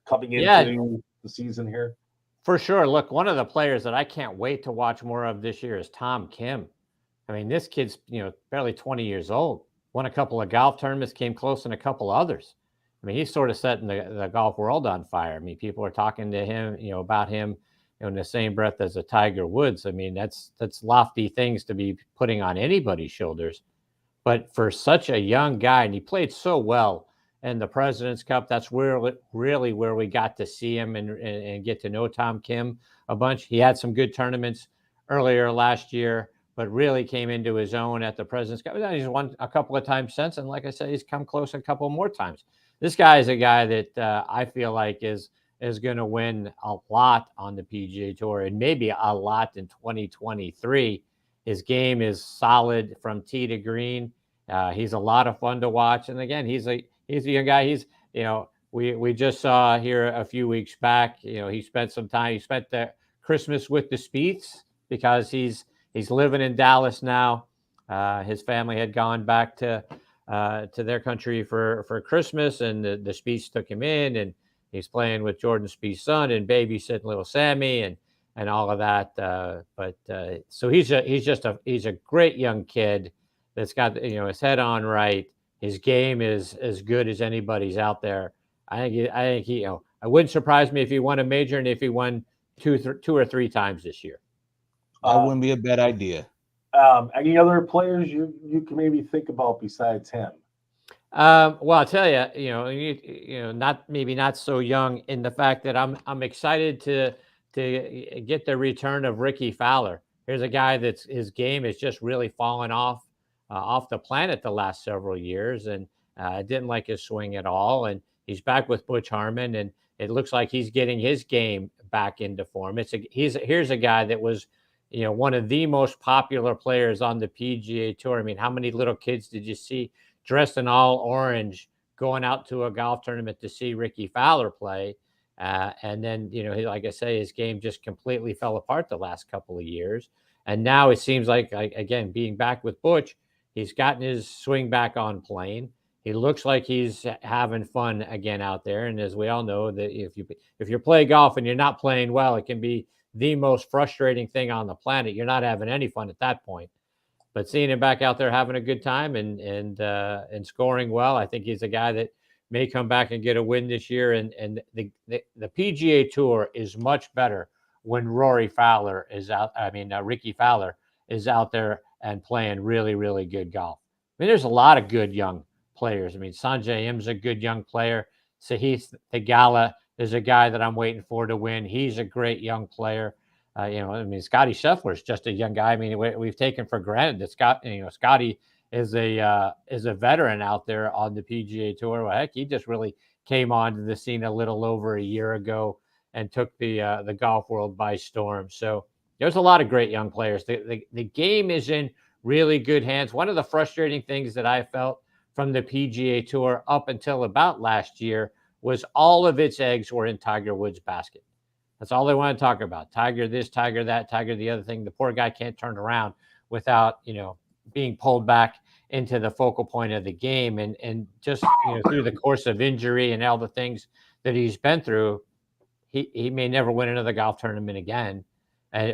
coming into the season here.
For sure. Look, one of the players that I can't wait to watch more of this year is Tom Kim. I mean, this kid's, barely 20 years old, won a couple of golf tournaments, came close in a couple others. I mean, he's sort of setting the golf world on fire. I mean, people are talking to him, about him, in the same breath as a Tiger Woods. I mean, that's lofty things to be putting on anybody's shoulders. But for such a young guy, and he played so well in the President's Cup, that's really where we got to see him and get to know Tom Kim a bunch. He had some good tournaments earlier last year, but really came into his own at the President's Cup. He's won a couple of times since, and like I said, he's come close a couple more times. This guy is a guy that I feel like is going to win a lot on the PGA Tour, and maybe a lot in 2023. His game is solid from tee to green. He's a lot of fun to watch, and again, he's a young guy. He's we just saw here a few weeks back. He spent some time. He spent the Christmas with the Spieths because he's living in Dallas now. His family had gone back to their country for Christmas, and the Spieths took him in, and he's playing with Jordan Spieth's son and babysitting little Sammy and all of that. So he's a great young kid that's got his head on right. His game is as good as anybody's out there. I think he I wouldn't surprise me if he won a major and if he won two or three times this year.
That wouldn't be a bad idea.
Any other players you can maybe think about besides him?
Well, I'll tell you, not so young in the fact that I'm excited to get the return of Ricky Fowler. Here's a guy that's his game has just really fallen off the planet the last several years, and I didn't like his swing at all. And he's back with Butch Harmon, and it looks like he's getting his game back into form. Here's a guy that was, one of the most popular players on the PGA Tour. I mean, how many little kids did you see dressed in all orange going out to a golf tournament to see Ricky Fowler play? And then, like I say, his game just completely fell apart the last couple of years. And now it seems like, again, being back with Butch, he's gotten his swing back on plane. He looks like he's having fun again out there. And as we all know, that if you play golf and you're not playing well, it can be the most frustrating thing on the planet. You're not having any fun at that point. But seeing him back out there having a good time and scoring well, I think he's a guy that may come back and get a win this year. And the PGA Tour is much better when Ricky Fowler is out there and playing really, really good golf. I mean, there's a lot of good young players. I mean, Sanjay Im's a good young player. Sahith Theegala is a guy that I'm waiting for to win. He's a great young player. Scotty Scheffler is just a young guy. I mean, we've taken for granted that Scotty is a veteran out there on the PGA Tour. Well, heck, he just really came onto the scene a little over a year ago and took the golf world by storm. So there's a lot of great young players. The game is in really good hands. One of the frustrating things that I felt from the PGA Tour up until about last year was all of its eggs were in Tiger Woods' basket. That's all they want to talk about. Tiger this, Tiger that, Tiger the other thing. The poor guy can't turn around without, being pulled back into the focal point of the game. And just, through the course of injury and all the things that he's been through, he may never win another golf tournament again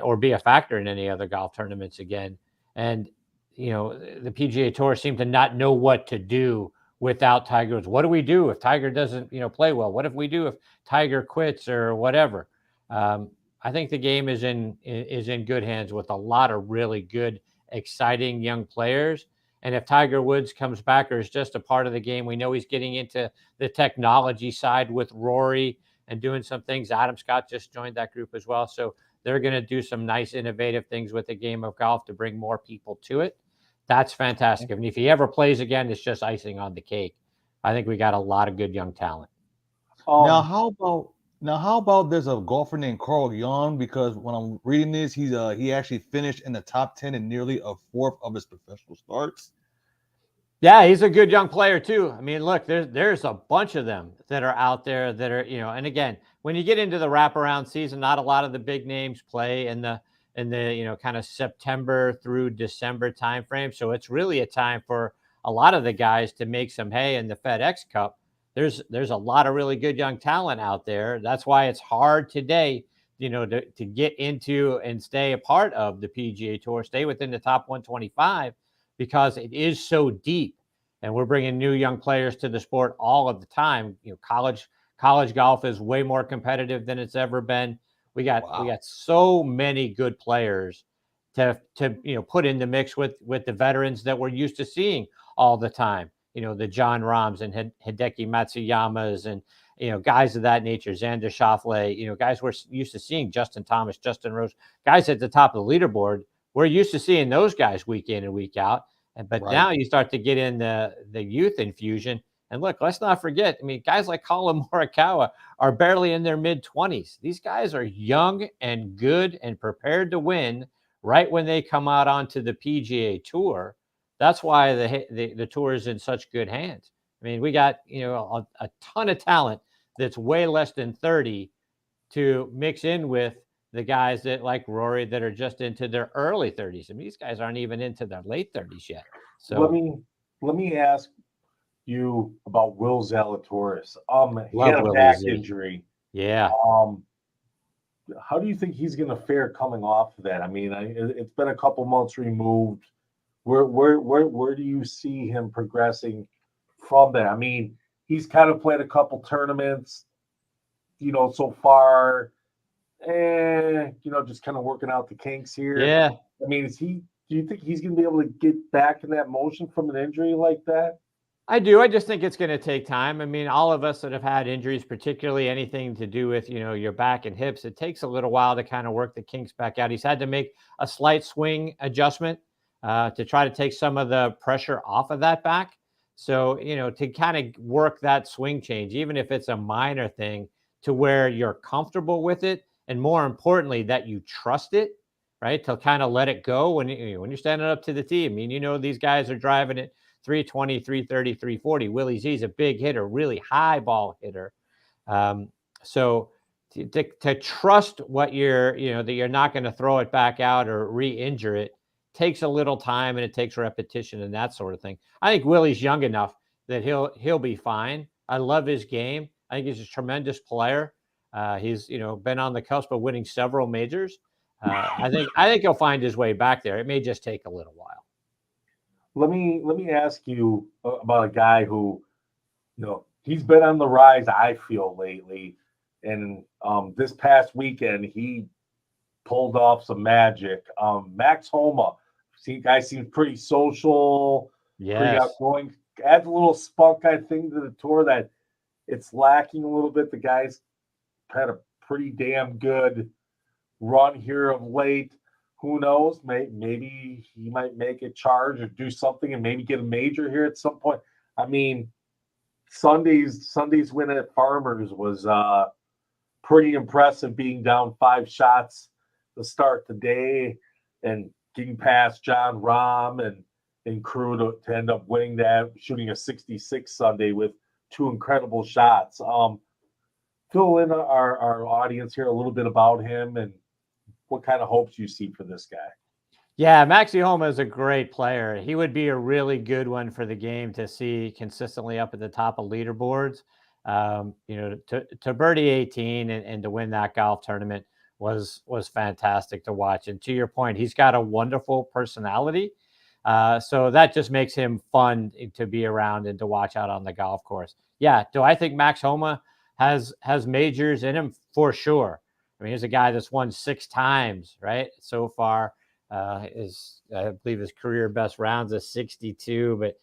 or be a factor in any other golf tournaments again. And, the PGA Tour seemed to not know what to do without Tiger Woods. What do we do if Tiger doesn't, play well? What if we do if Tiger quits or whatever? I think the game is in good hands with a lot of really good, exciting young players. And if Tiger Woods comes back or is just a part of the game, we know he's getting into the technology side with Rory and doing some things. Adam Scott just joined that group as well. So they're going to do some nice, innovative things with the game of golf to bring more people to it. That's fantastic. I mean, if he ever plays again, it's just icing on the cake. I think we got a lot of good young talent.
Now, how about there's a golfer named Carl Young? Because when I'm reading this, he actually finished in the top 10 in nearly a fourth of his professional starts.
Yeah, he's a good young player too. I mean, look, there's a bunch of them that are out there that are, and again, when you get into the wraparound season, not a lot of the big names play in the kind of September through December timeframe. So it's really a time for a lot of the guys to make some hay in the FedEx Cup. There's a lot of really good young talent out there. That's why it's hard today, to get into and stay a part of the PGA Tour, stay within the top 125 because it is so deep, and we're bringing new young players to the sport all of the time. College golf is way more competitive than it's ever been. We got so many good players to put in the mix with the veterans that we're used to seeing all the time. The John Rahms and Hideki Matsuyamas and guys of that nature, Xander Schauffele, guys we're used to seeing, Justin Thomas, Justin Rose, guys at the top of the leaderboard. We're used to seeing those guys week in and week out. But now you start to get in the youth infusion. And look, let's not forget, I mean, guys like Colin Morikawa are barely in their mid-20s. These guys are young and good and prepared to win right when they come out onto the PGA Tour. That's why the tour is in such good hands. I mean, we got, a ton of talent that's way less than 30 to mix in with the guys that like Rory that are just into their early 30s. I mean, these guys aren't even into their late 30s yet. So
let me ask you about Will Zalatoris. He had a
Willie
back
Z.
injury.
Yeah.
How do you think he's going to fare coming off of that? I mean, it's been a couple months removed. Where do you see him progressing from that? I mean, he's kind of played a couple tournaments, so far. Just kind of working out the kinks here.
Yeah.
I mean, do you think he's going to be able to get back in that motion from an injury like that?
I do. I just think it's going to take time. I mean, all of us that have had injuries, particularly anything to do with, your back and hips, it takes a little while to kind of work the kinks back out. He's had to make a slight swing adjustment to try to take some of the pressure off of that back. So, to kind of work that swing change, even if it's a minor thing, to where you're comfortable with it. And more importantly, that you trust it, right? To kind of let it go when you're standing up to the tee. I mean, these guys are driving it 320, 330, 340. Willie Z's a big hitter, really high ball hitter. So to trust what that you're not going to throw it back out or re-injure it takes a little time, and it takes repetition and that sort of thing. I think Willie's young enough that he'll be fine. I love his game. I think he's a tremendous player. He's been on the cusp of winning several majors. I think he'll find his way back there. It may just take a little while.
Let me ask you about a guy who, he's been on the rise, I feel, lately. And this past weekend, he pulled off some magic. Max Homa, guy seems pretty social, pretty outgoing. Adds a little spunk, I think, to the tour that it's lacking a little bit. The guy's had a pretty damn good run here of late. Who knows? Maybe he might make a charge or do something and maybe get a major here at some point. I mean, Sunday's win at Farmers was pretty impressive, being down 5 shots to start the day and getting past John Rahm and crew to end up winning that, shooting a 66 Sunday with 2 incredible shots. Fill in our audience here a little bit about him and what kind of hopes you see for this guy.
Yeah, Maxi Homa is a great player. He would be a really good one for the game to see consistently up at the top of leaderboards. To birdie 18 and to win that golf tournament was fantastic to watch. And to your point, he's got a wonderful personality. So that just makes him fun to be around and to watch out on the golf course. Yeah, do I think Max Homa has majors in him? For sure. I mean, he's a guy that's won 6 times, right? So far, I believe his career best rounds is 62, but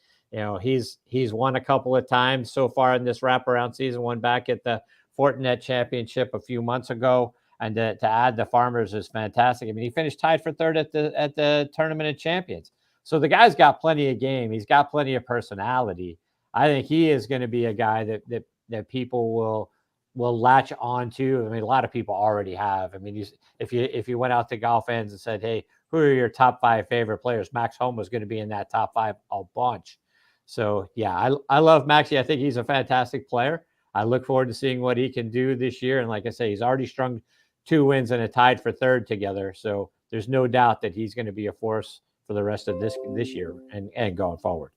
he's won a couple of times so far in this wraparound season. One back at the Fortinet Championship a few months ago, and to add the Farmers is fantastic. I mean, he finished tied for 3rd at the Tournament of Champions. So the guy's got plenty of game. He's got plenty of personality. I think he is going to be a guy that people will latch on to. I mean, a lot of people already have. I mean, if you went out to golf fans and said, hey, who are your top 5 favorite players? Max Homa is going to be in that top 5 a bunch. So yeah, I love Maxey. I think he's a fantastic player. I look forward to seeing what he can do this year. And like I say, he's already strung 2 wins and a tied for third together. So there's no doubt that he's going to be a force for the rest of this year and going forward.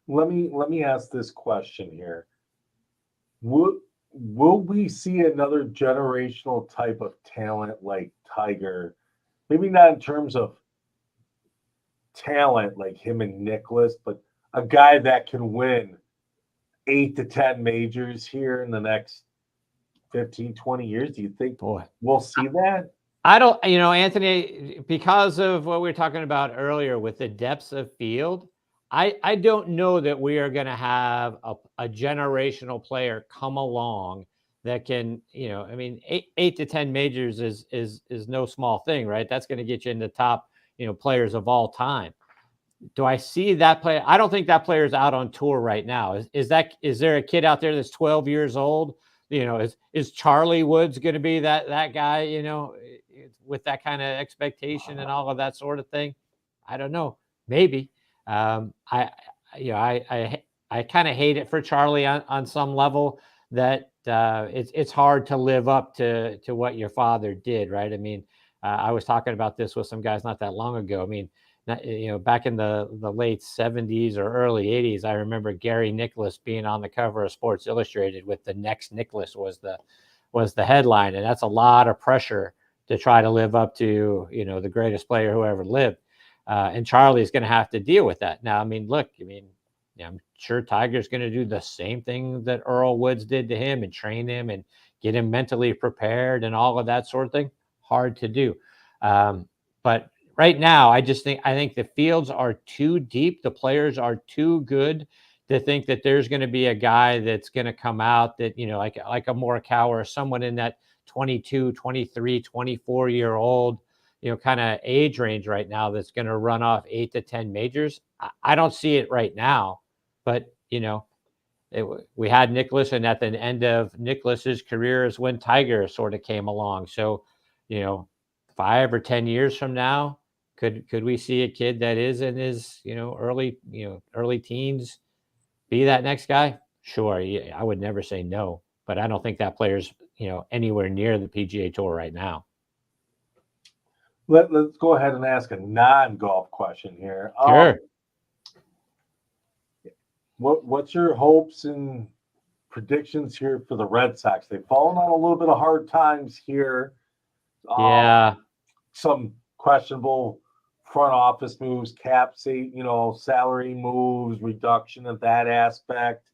Let me ask this question here. Will we see another generational type of talent like Tiger? Maybe not in terms of talent like him and Nicklaus, but a guy that can win 8 to 10 majors here in the next 15, 20 years. Do you think we'll see that?
I don't, Anthony, because of what we were talking about earlier with the depths of field, I don't know that we are going to have a generational player come along that can, 8 to 10 majors is no small thing, right? That's going to get you in the top, players of all time. Do I see that player? I don't think that player is out on tour right now. Is there a kid out there that's 12 years old? Is Charlie Woods going to be that guy, with that kind of expectation and all of that sort of thing? I don't know. Maybe. I kind of hate it for Charlie on some level that it's hard to live up to what your father did, right? I mean, I was talking about this with some guys not that long ago. I mean, back in the late 70s or early 80s, I remember Gary Nicklaus being on the cover of Sports Illustrated with the next Nicklaus was the headline. And that's a lot of pressure to try to live up to, the greatest player who ever lived. And Charlie's going to have to deal with that. Now, I mean, look, I'm sure Tiger's going to do the same thing that Earl Woods did to him and train him and get him mentally prepared and all of that sort of thing. Hard to do. But right now, I think the fields are too deep. The players are too good to think that there's going to be a guy that's going to come out that, like a Morikawa or someone in that 22, 23, 24-year-old, kind of age range right now that's going to run off 8 to 10 majors. I don't see it right now, but, we had Nicklaus, and at the end of Nicklaus's career is when Tiger sort of came along. So, 5 or 10 years from now, could we see a kid that is in his, early teens be that next guy? Sure. I would never say no, but I don't think that player's, anywhere near the PGA Tour right now.
Let's go ahead and ask a non-golf question here.
Sure.
What's your hopes and predictions here for the Red Sox? They've fallen on a little bit of hard times here.
Yeah.
Some questionable front office moves, salary moves, reduction of that aspect.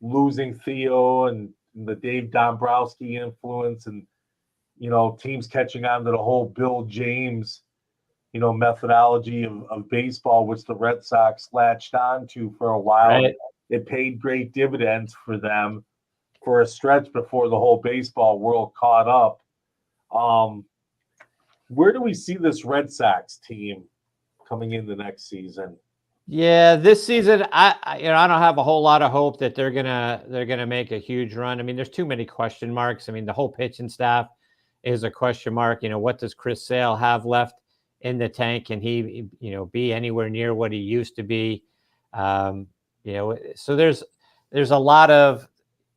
Losing Theo and the Dave Dombrowski influence, and teams catching on to the whole Bill James, methodology of baseball, which the Red Sox latched onto for a while.
Right.
It paid great dividends for them for a stretch before the whole baseball world caught up. Where do we see this Red Sox team coming in the next season?
Yeah, this season, I don't have a whole lot of hope that they're gonna make a huge run. I mean, there's too many question marks. I mean, the whole pitching staff is a question mark. What does Chris Sale have left in the tank? Can he, be anywhere near what he used to be? So there's a lot of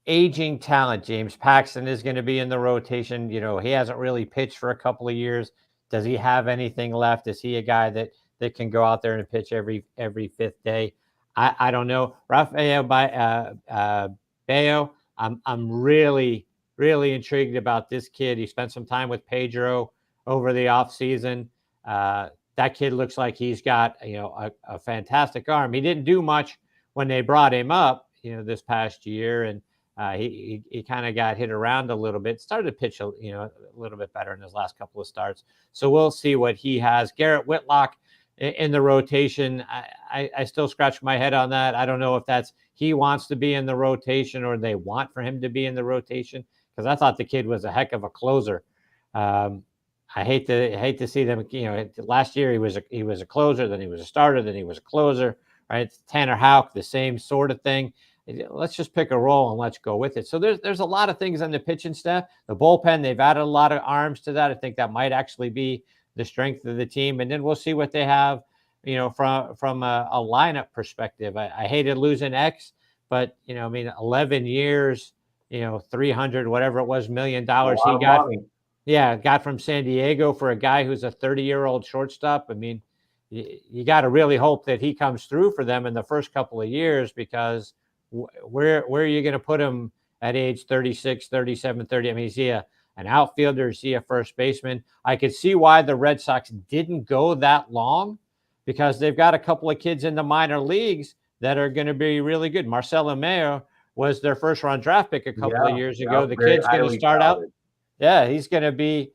aging talent. James Paxton is going to be in the rotation. He hasn't really pitched for a couple of years. Does he have anything left? Is he a guy that can go out there and pitch every fifth day? I don't know. Rafael Bayo, I'm really, really intrigued about this kid. He spent some time with Pedro over the offseason. That kid looks like he's got, a fantastic arm. He didn't do much when they brought him up, this past year, and he kind of got hit around a little bit. Started to pitch, a little bit better in his last couple of starts. So we'll see what he has. Garrett Whitlock in the rotation. I still scratch my head on that. I don't know if that's he wants to be in the rotation or they want for him to be in the rotation, because I thought the kid was a heck of a closer. I hate to see them. Last year he was a closer, then he was a starter, then he was a closer. Right? Tanner Houck, the same sort of thing. Let's just pick a role and let's go with it. So there's a lot of things on the pitching staff. The bullpen, they've added a lot of arms to that. I think that might actually be the strength of the team. And then we'll see what they have, from a lineup perspective. I hated losing X, but 11 years, 300 whatever it was $1 million he got from San Diego for a guy who's a 30-year-old shortstop. I mean, you got to really hope that he comes through for them in the first couple of years, because where are you going to put him at age 36, 37, 30? I mean, is he an outfielder? Is he a first baseman? I could see why the Red Sox didn't go that long, because they've got a couple of kids in the minor leagues that are going to be really good. Marcelo Mayo was their first round draft pick a couple of years ago. The kid's going to start out. Yeah, he's going to be,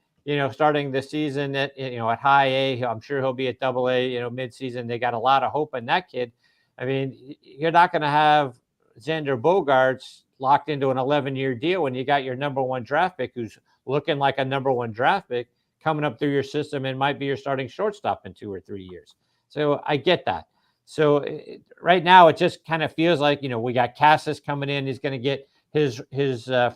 starting the season at, at high A. I'm sure he'll be at double A, midseason. They got a lot of hope in that kid. I mean, you're not going to have Xander Bogaerts locked into an 11-year deal when you got your number one draft pick, who's looking like a number one draft pick, coming up through your system and might be your starting shortstop in 2 or 3 years. So I get that. So right now it just kind of feels like, we got Cassis coming in. He's going to get his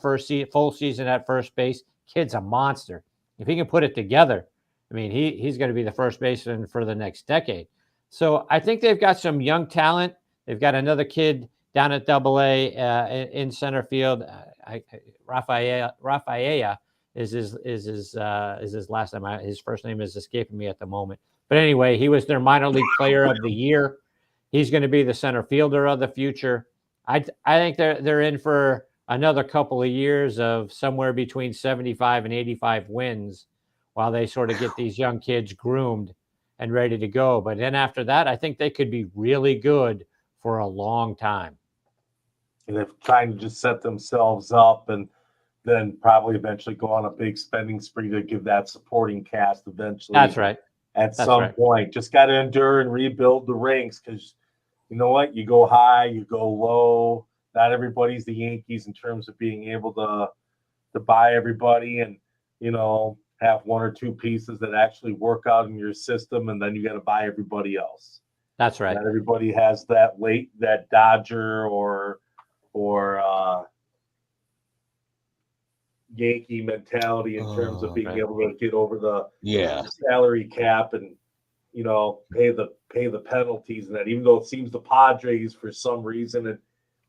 first full season at first base. Kid's a monster. If he can put it together, I mean, he's going to be the first baseman for the next decade. So I think they've got some young talent. They've got another kid down at double A in center field. Rafaela is his last name. His first name is escaping me at the moment. But anyway, he was their minor league player of the year. He's going to be the center fielder of the future. I think they're in for another couple of years of somewhere between 75 and 85 wins while they sort of get these young kids groomed and ready to go. But then after that, I think they could be really good for a long time.
And they've kind of just set themselves up and then probably eventually go on a big spending spree to give that supporting cast eventually.
That's right.
At some point. Just got to endure and rebuild the ranks, because you know what? You go high, you go low. Not everybody's the Yankees in terms of being able to buy everybody and, have one or two pieces that actually work out in your system, and then you got to buy everybody else.
That's right.
Not everybody has that Dodger or Yankee mentality in terms of being able to get over the salary cap and pay the penalties, and that, even though it seems the Padres for some reason, and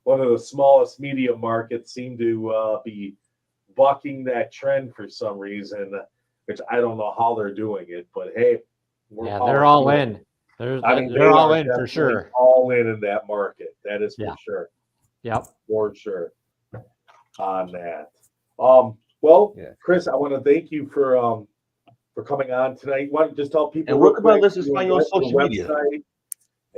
one of the smallest media markets, seem to be bucking that trend for some reason, which I don't know how they're doing it, but hey,
they're all in. They're all in for sure.
All in that market. That is for sure.
Yep.
For sure. On that. Chris, I want to thank you for coming on tonight. Why don't you just tell people?
And what about listeners find you on social media?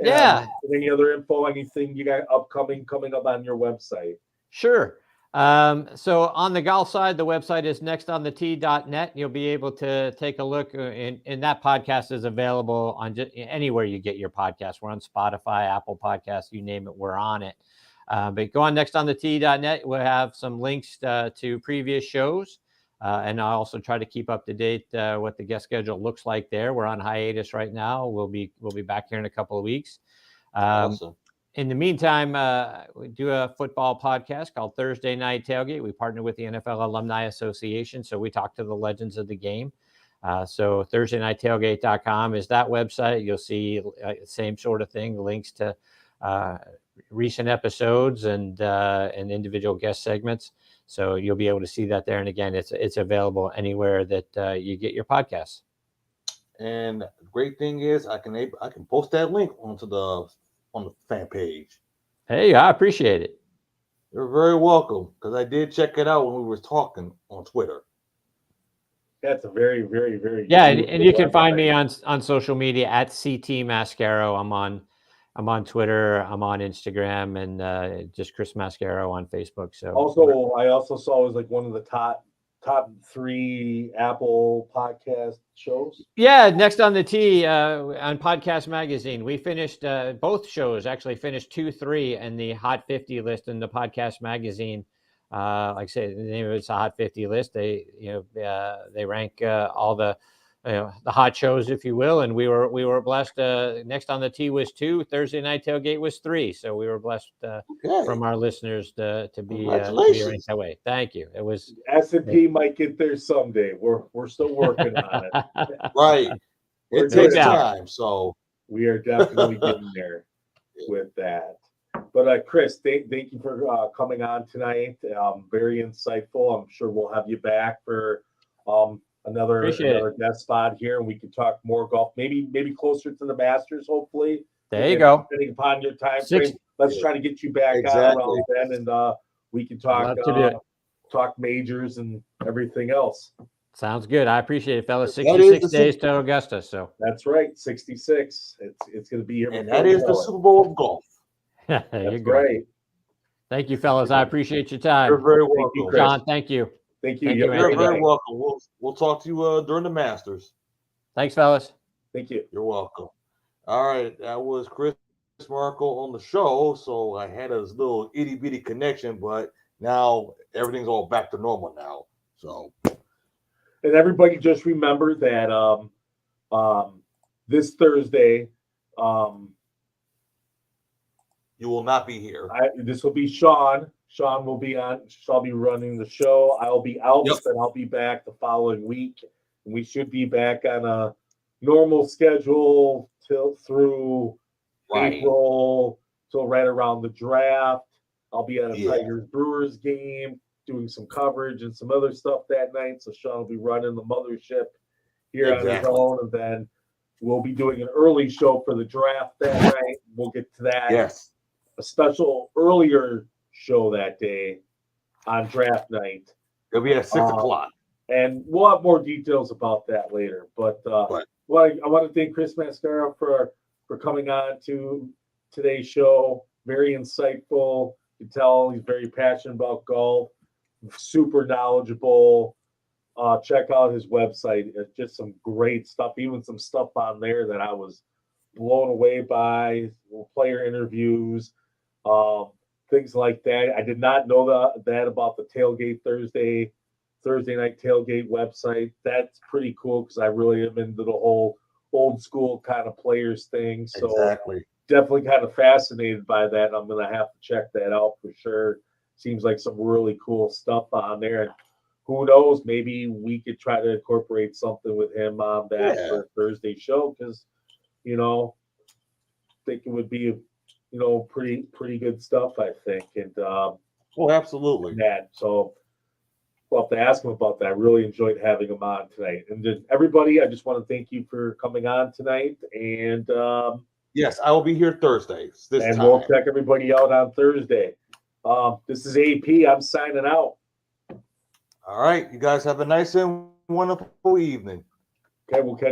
And any other info, anything you got coming up on your website?
Sure. So on the golf side, the website is nextonthetee.net. You'll be able to take a look, and that podcast is available on just anywhere you get your podcast. We're on Spotify, Apple Podcasts, you name it, we're on it. But go on nextonthetee.net. We'll have some links to previous shows. And I also try to keep up to date what the guest schedule looks like there. We're on hiatus right now. We'll be back here in a couple of weeks.
Awesome.
In the meantime, we do a football podcast called Thursday Night Tailgate. We partner with the NFL Alumni Association, so we talk to the legends of the game. So ThursdayNightTailgate.com is that website. You'll see same sort of thing, links to recent episodes and individual guest segments. So you'll be able to see that there. And again, it's available anywhere that you get your podcasts.
And the great thing is I can post that link on the fan page.
Hey, I appreciate it.
You're very welcome, because I did check it out when we were talking on Twitter.
That's a very, very, very
and you can find me on social media at CT Mascaro. I'm on Twitter, I'm on Instagram, and just Chris Mascaro on Facebook. So
I also saw it was like one of the top 3 Apple podcast shows.
Yeah, Next on the Tee on Podcast Magazine. We finished both shows, actually finished 2-3 in the Hot 50 list in the Podcast Magazine. Like I said, the name of it's a Hot 50 list. They they rank all the hot shows, if you will, and we were blessed. Next on the Tee was 2. Thursday Night Tailgate was 3. So we were blessed from our listeners to be ranked that way. Thank you. It was
S&P might get there someday. We're still working on it.
Right. It takes time. So
We are definitely getting there with that. But Chris, thank you for coming on tonight. Very insightful. I'm sure we'll have you back for another guest spot here, and we can talk more golf. Maybe closer to the Masters, hopefully.
There you go.
Depending upon your time frame, let's try to get you back on around then, and we can talk majors and everything else.
Sounds good. I appreciate it, fellas. 66 days to Augusta. So
that's right, 66. It's going to be here.
And that is the Super Bowl of golf.
That's right.
Thank you, fellas. I appreciate your time.
You're very welcome,
John. Thank you.
Thank you.
You're very welcome. We'll talk to you during the Masters.
Thanks, fellas.
Thank you.
You're welcome. All right, that was Chris Mascaro on the show. So I had a little itty bitty connection, but now everything's all back to normal now. So.
And everybody just remember that this Thursday,
you will not be here.
This will be Sean. Sean will be on. I'll be running the show. I'll be out, but then I'll be back the following week. And we should be back on a normal schedule through April, till right around the draft. I'll be at a Tigers Brewers game, doing some coverage and some other stuff that night. So Sean will be running the mothership here on his own, and then we'll be doing an early show for the draft that night. We'll get to that.
Yes.
A special earlier show that day on draft night.
It'll be at 6 o'clock.
And we'll have more details about that later. But I want to thank Chris Mascaro for coming on to today's show. Very insightful. You can tell he's very passionate about golf. Super knowledgeable. Check out his website. It's just some great stuff. Even some stuff on there that I was blown away by. Player interviews, things like that. I did not know that about the tailgate Thursday night tailgate website. That's pretty cool because I really am into the whole old school kind of players thing. So definitely kind of fascinated by that. I'm going to have to check that out for sure. Seems like some really cool stuff on there. And who knows, maybe we could try to incorporate something with him on that for a Thursday show because, I think it would be, pretty good stuff, I think. And
absolutely.
So we'll have to ask him about that. I really enjoyed having him on tonight. And then everybody, I just want to thank you for coming on tonight. And
yes, I will be here Thursdays.
We'll check everybody out on Thursday. This is AP. I'm signing out.
All right. You guys have a nice and wonderful evening.
Okay, we'll catch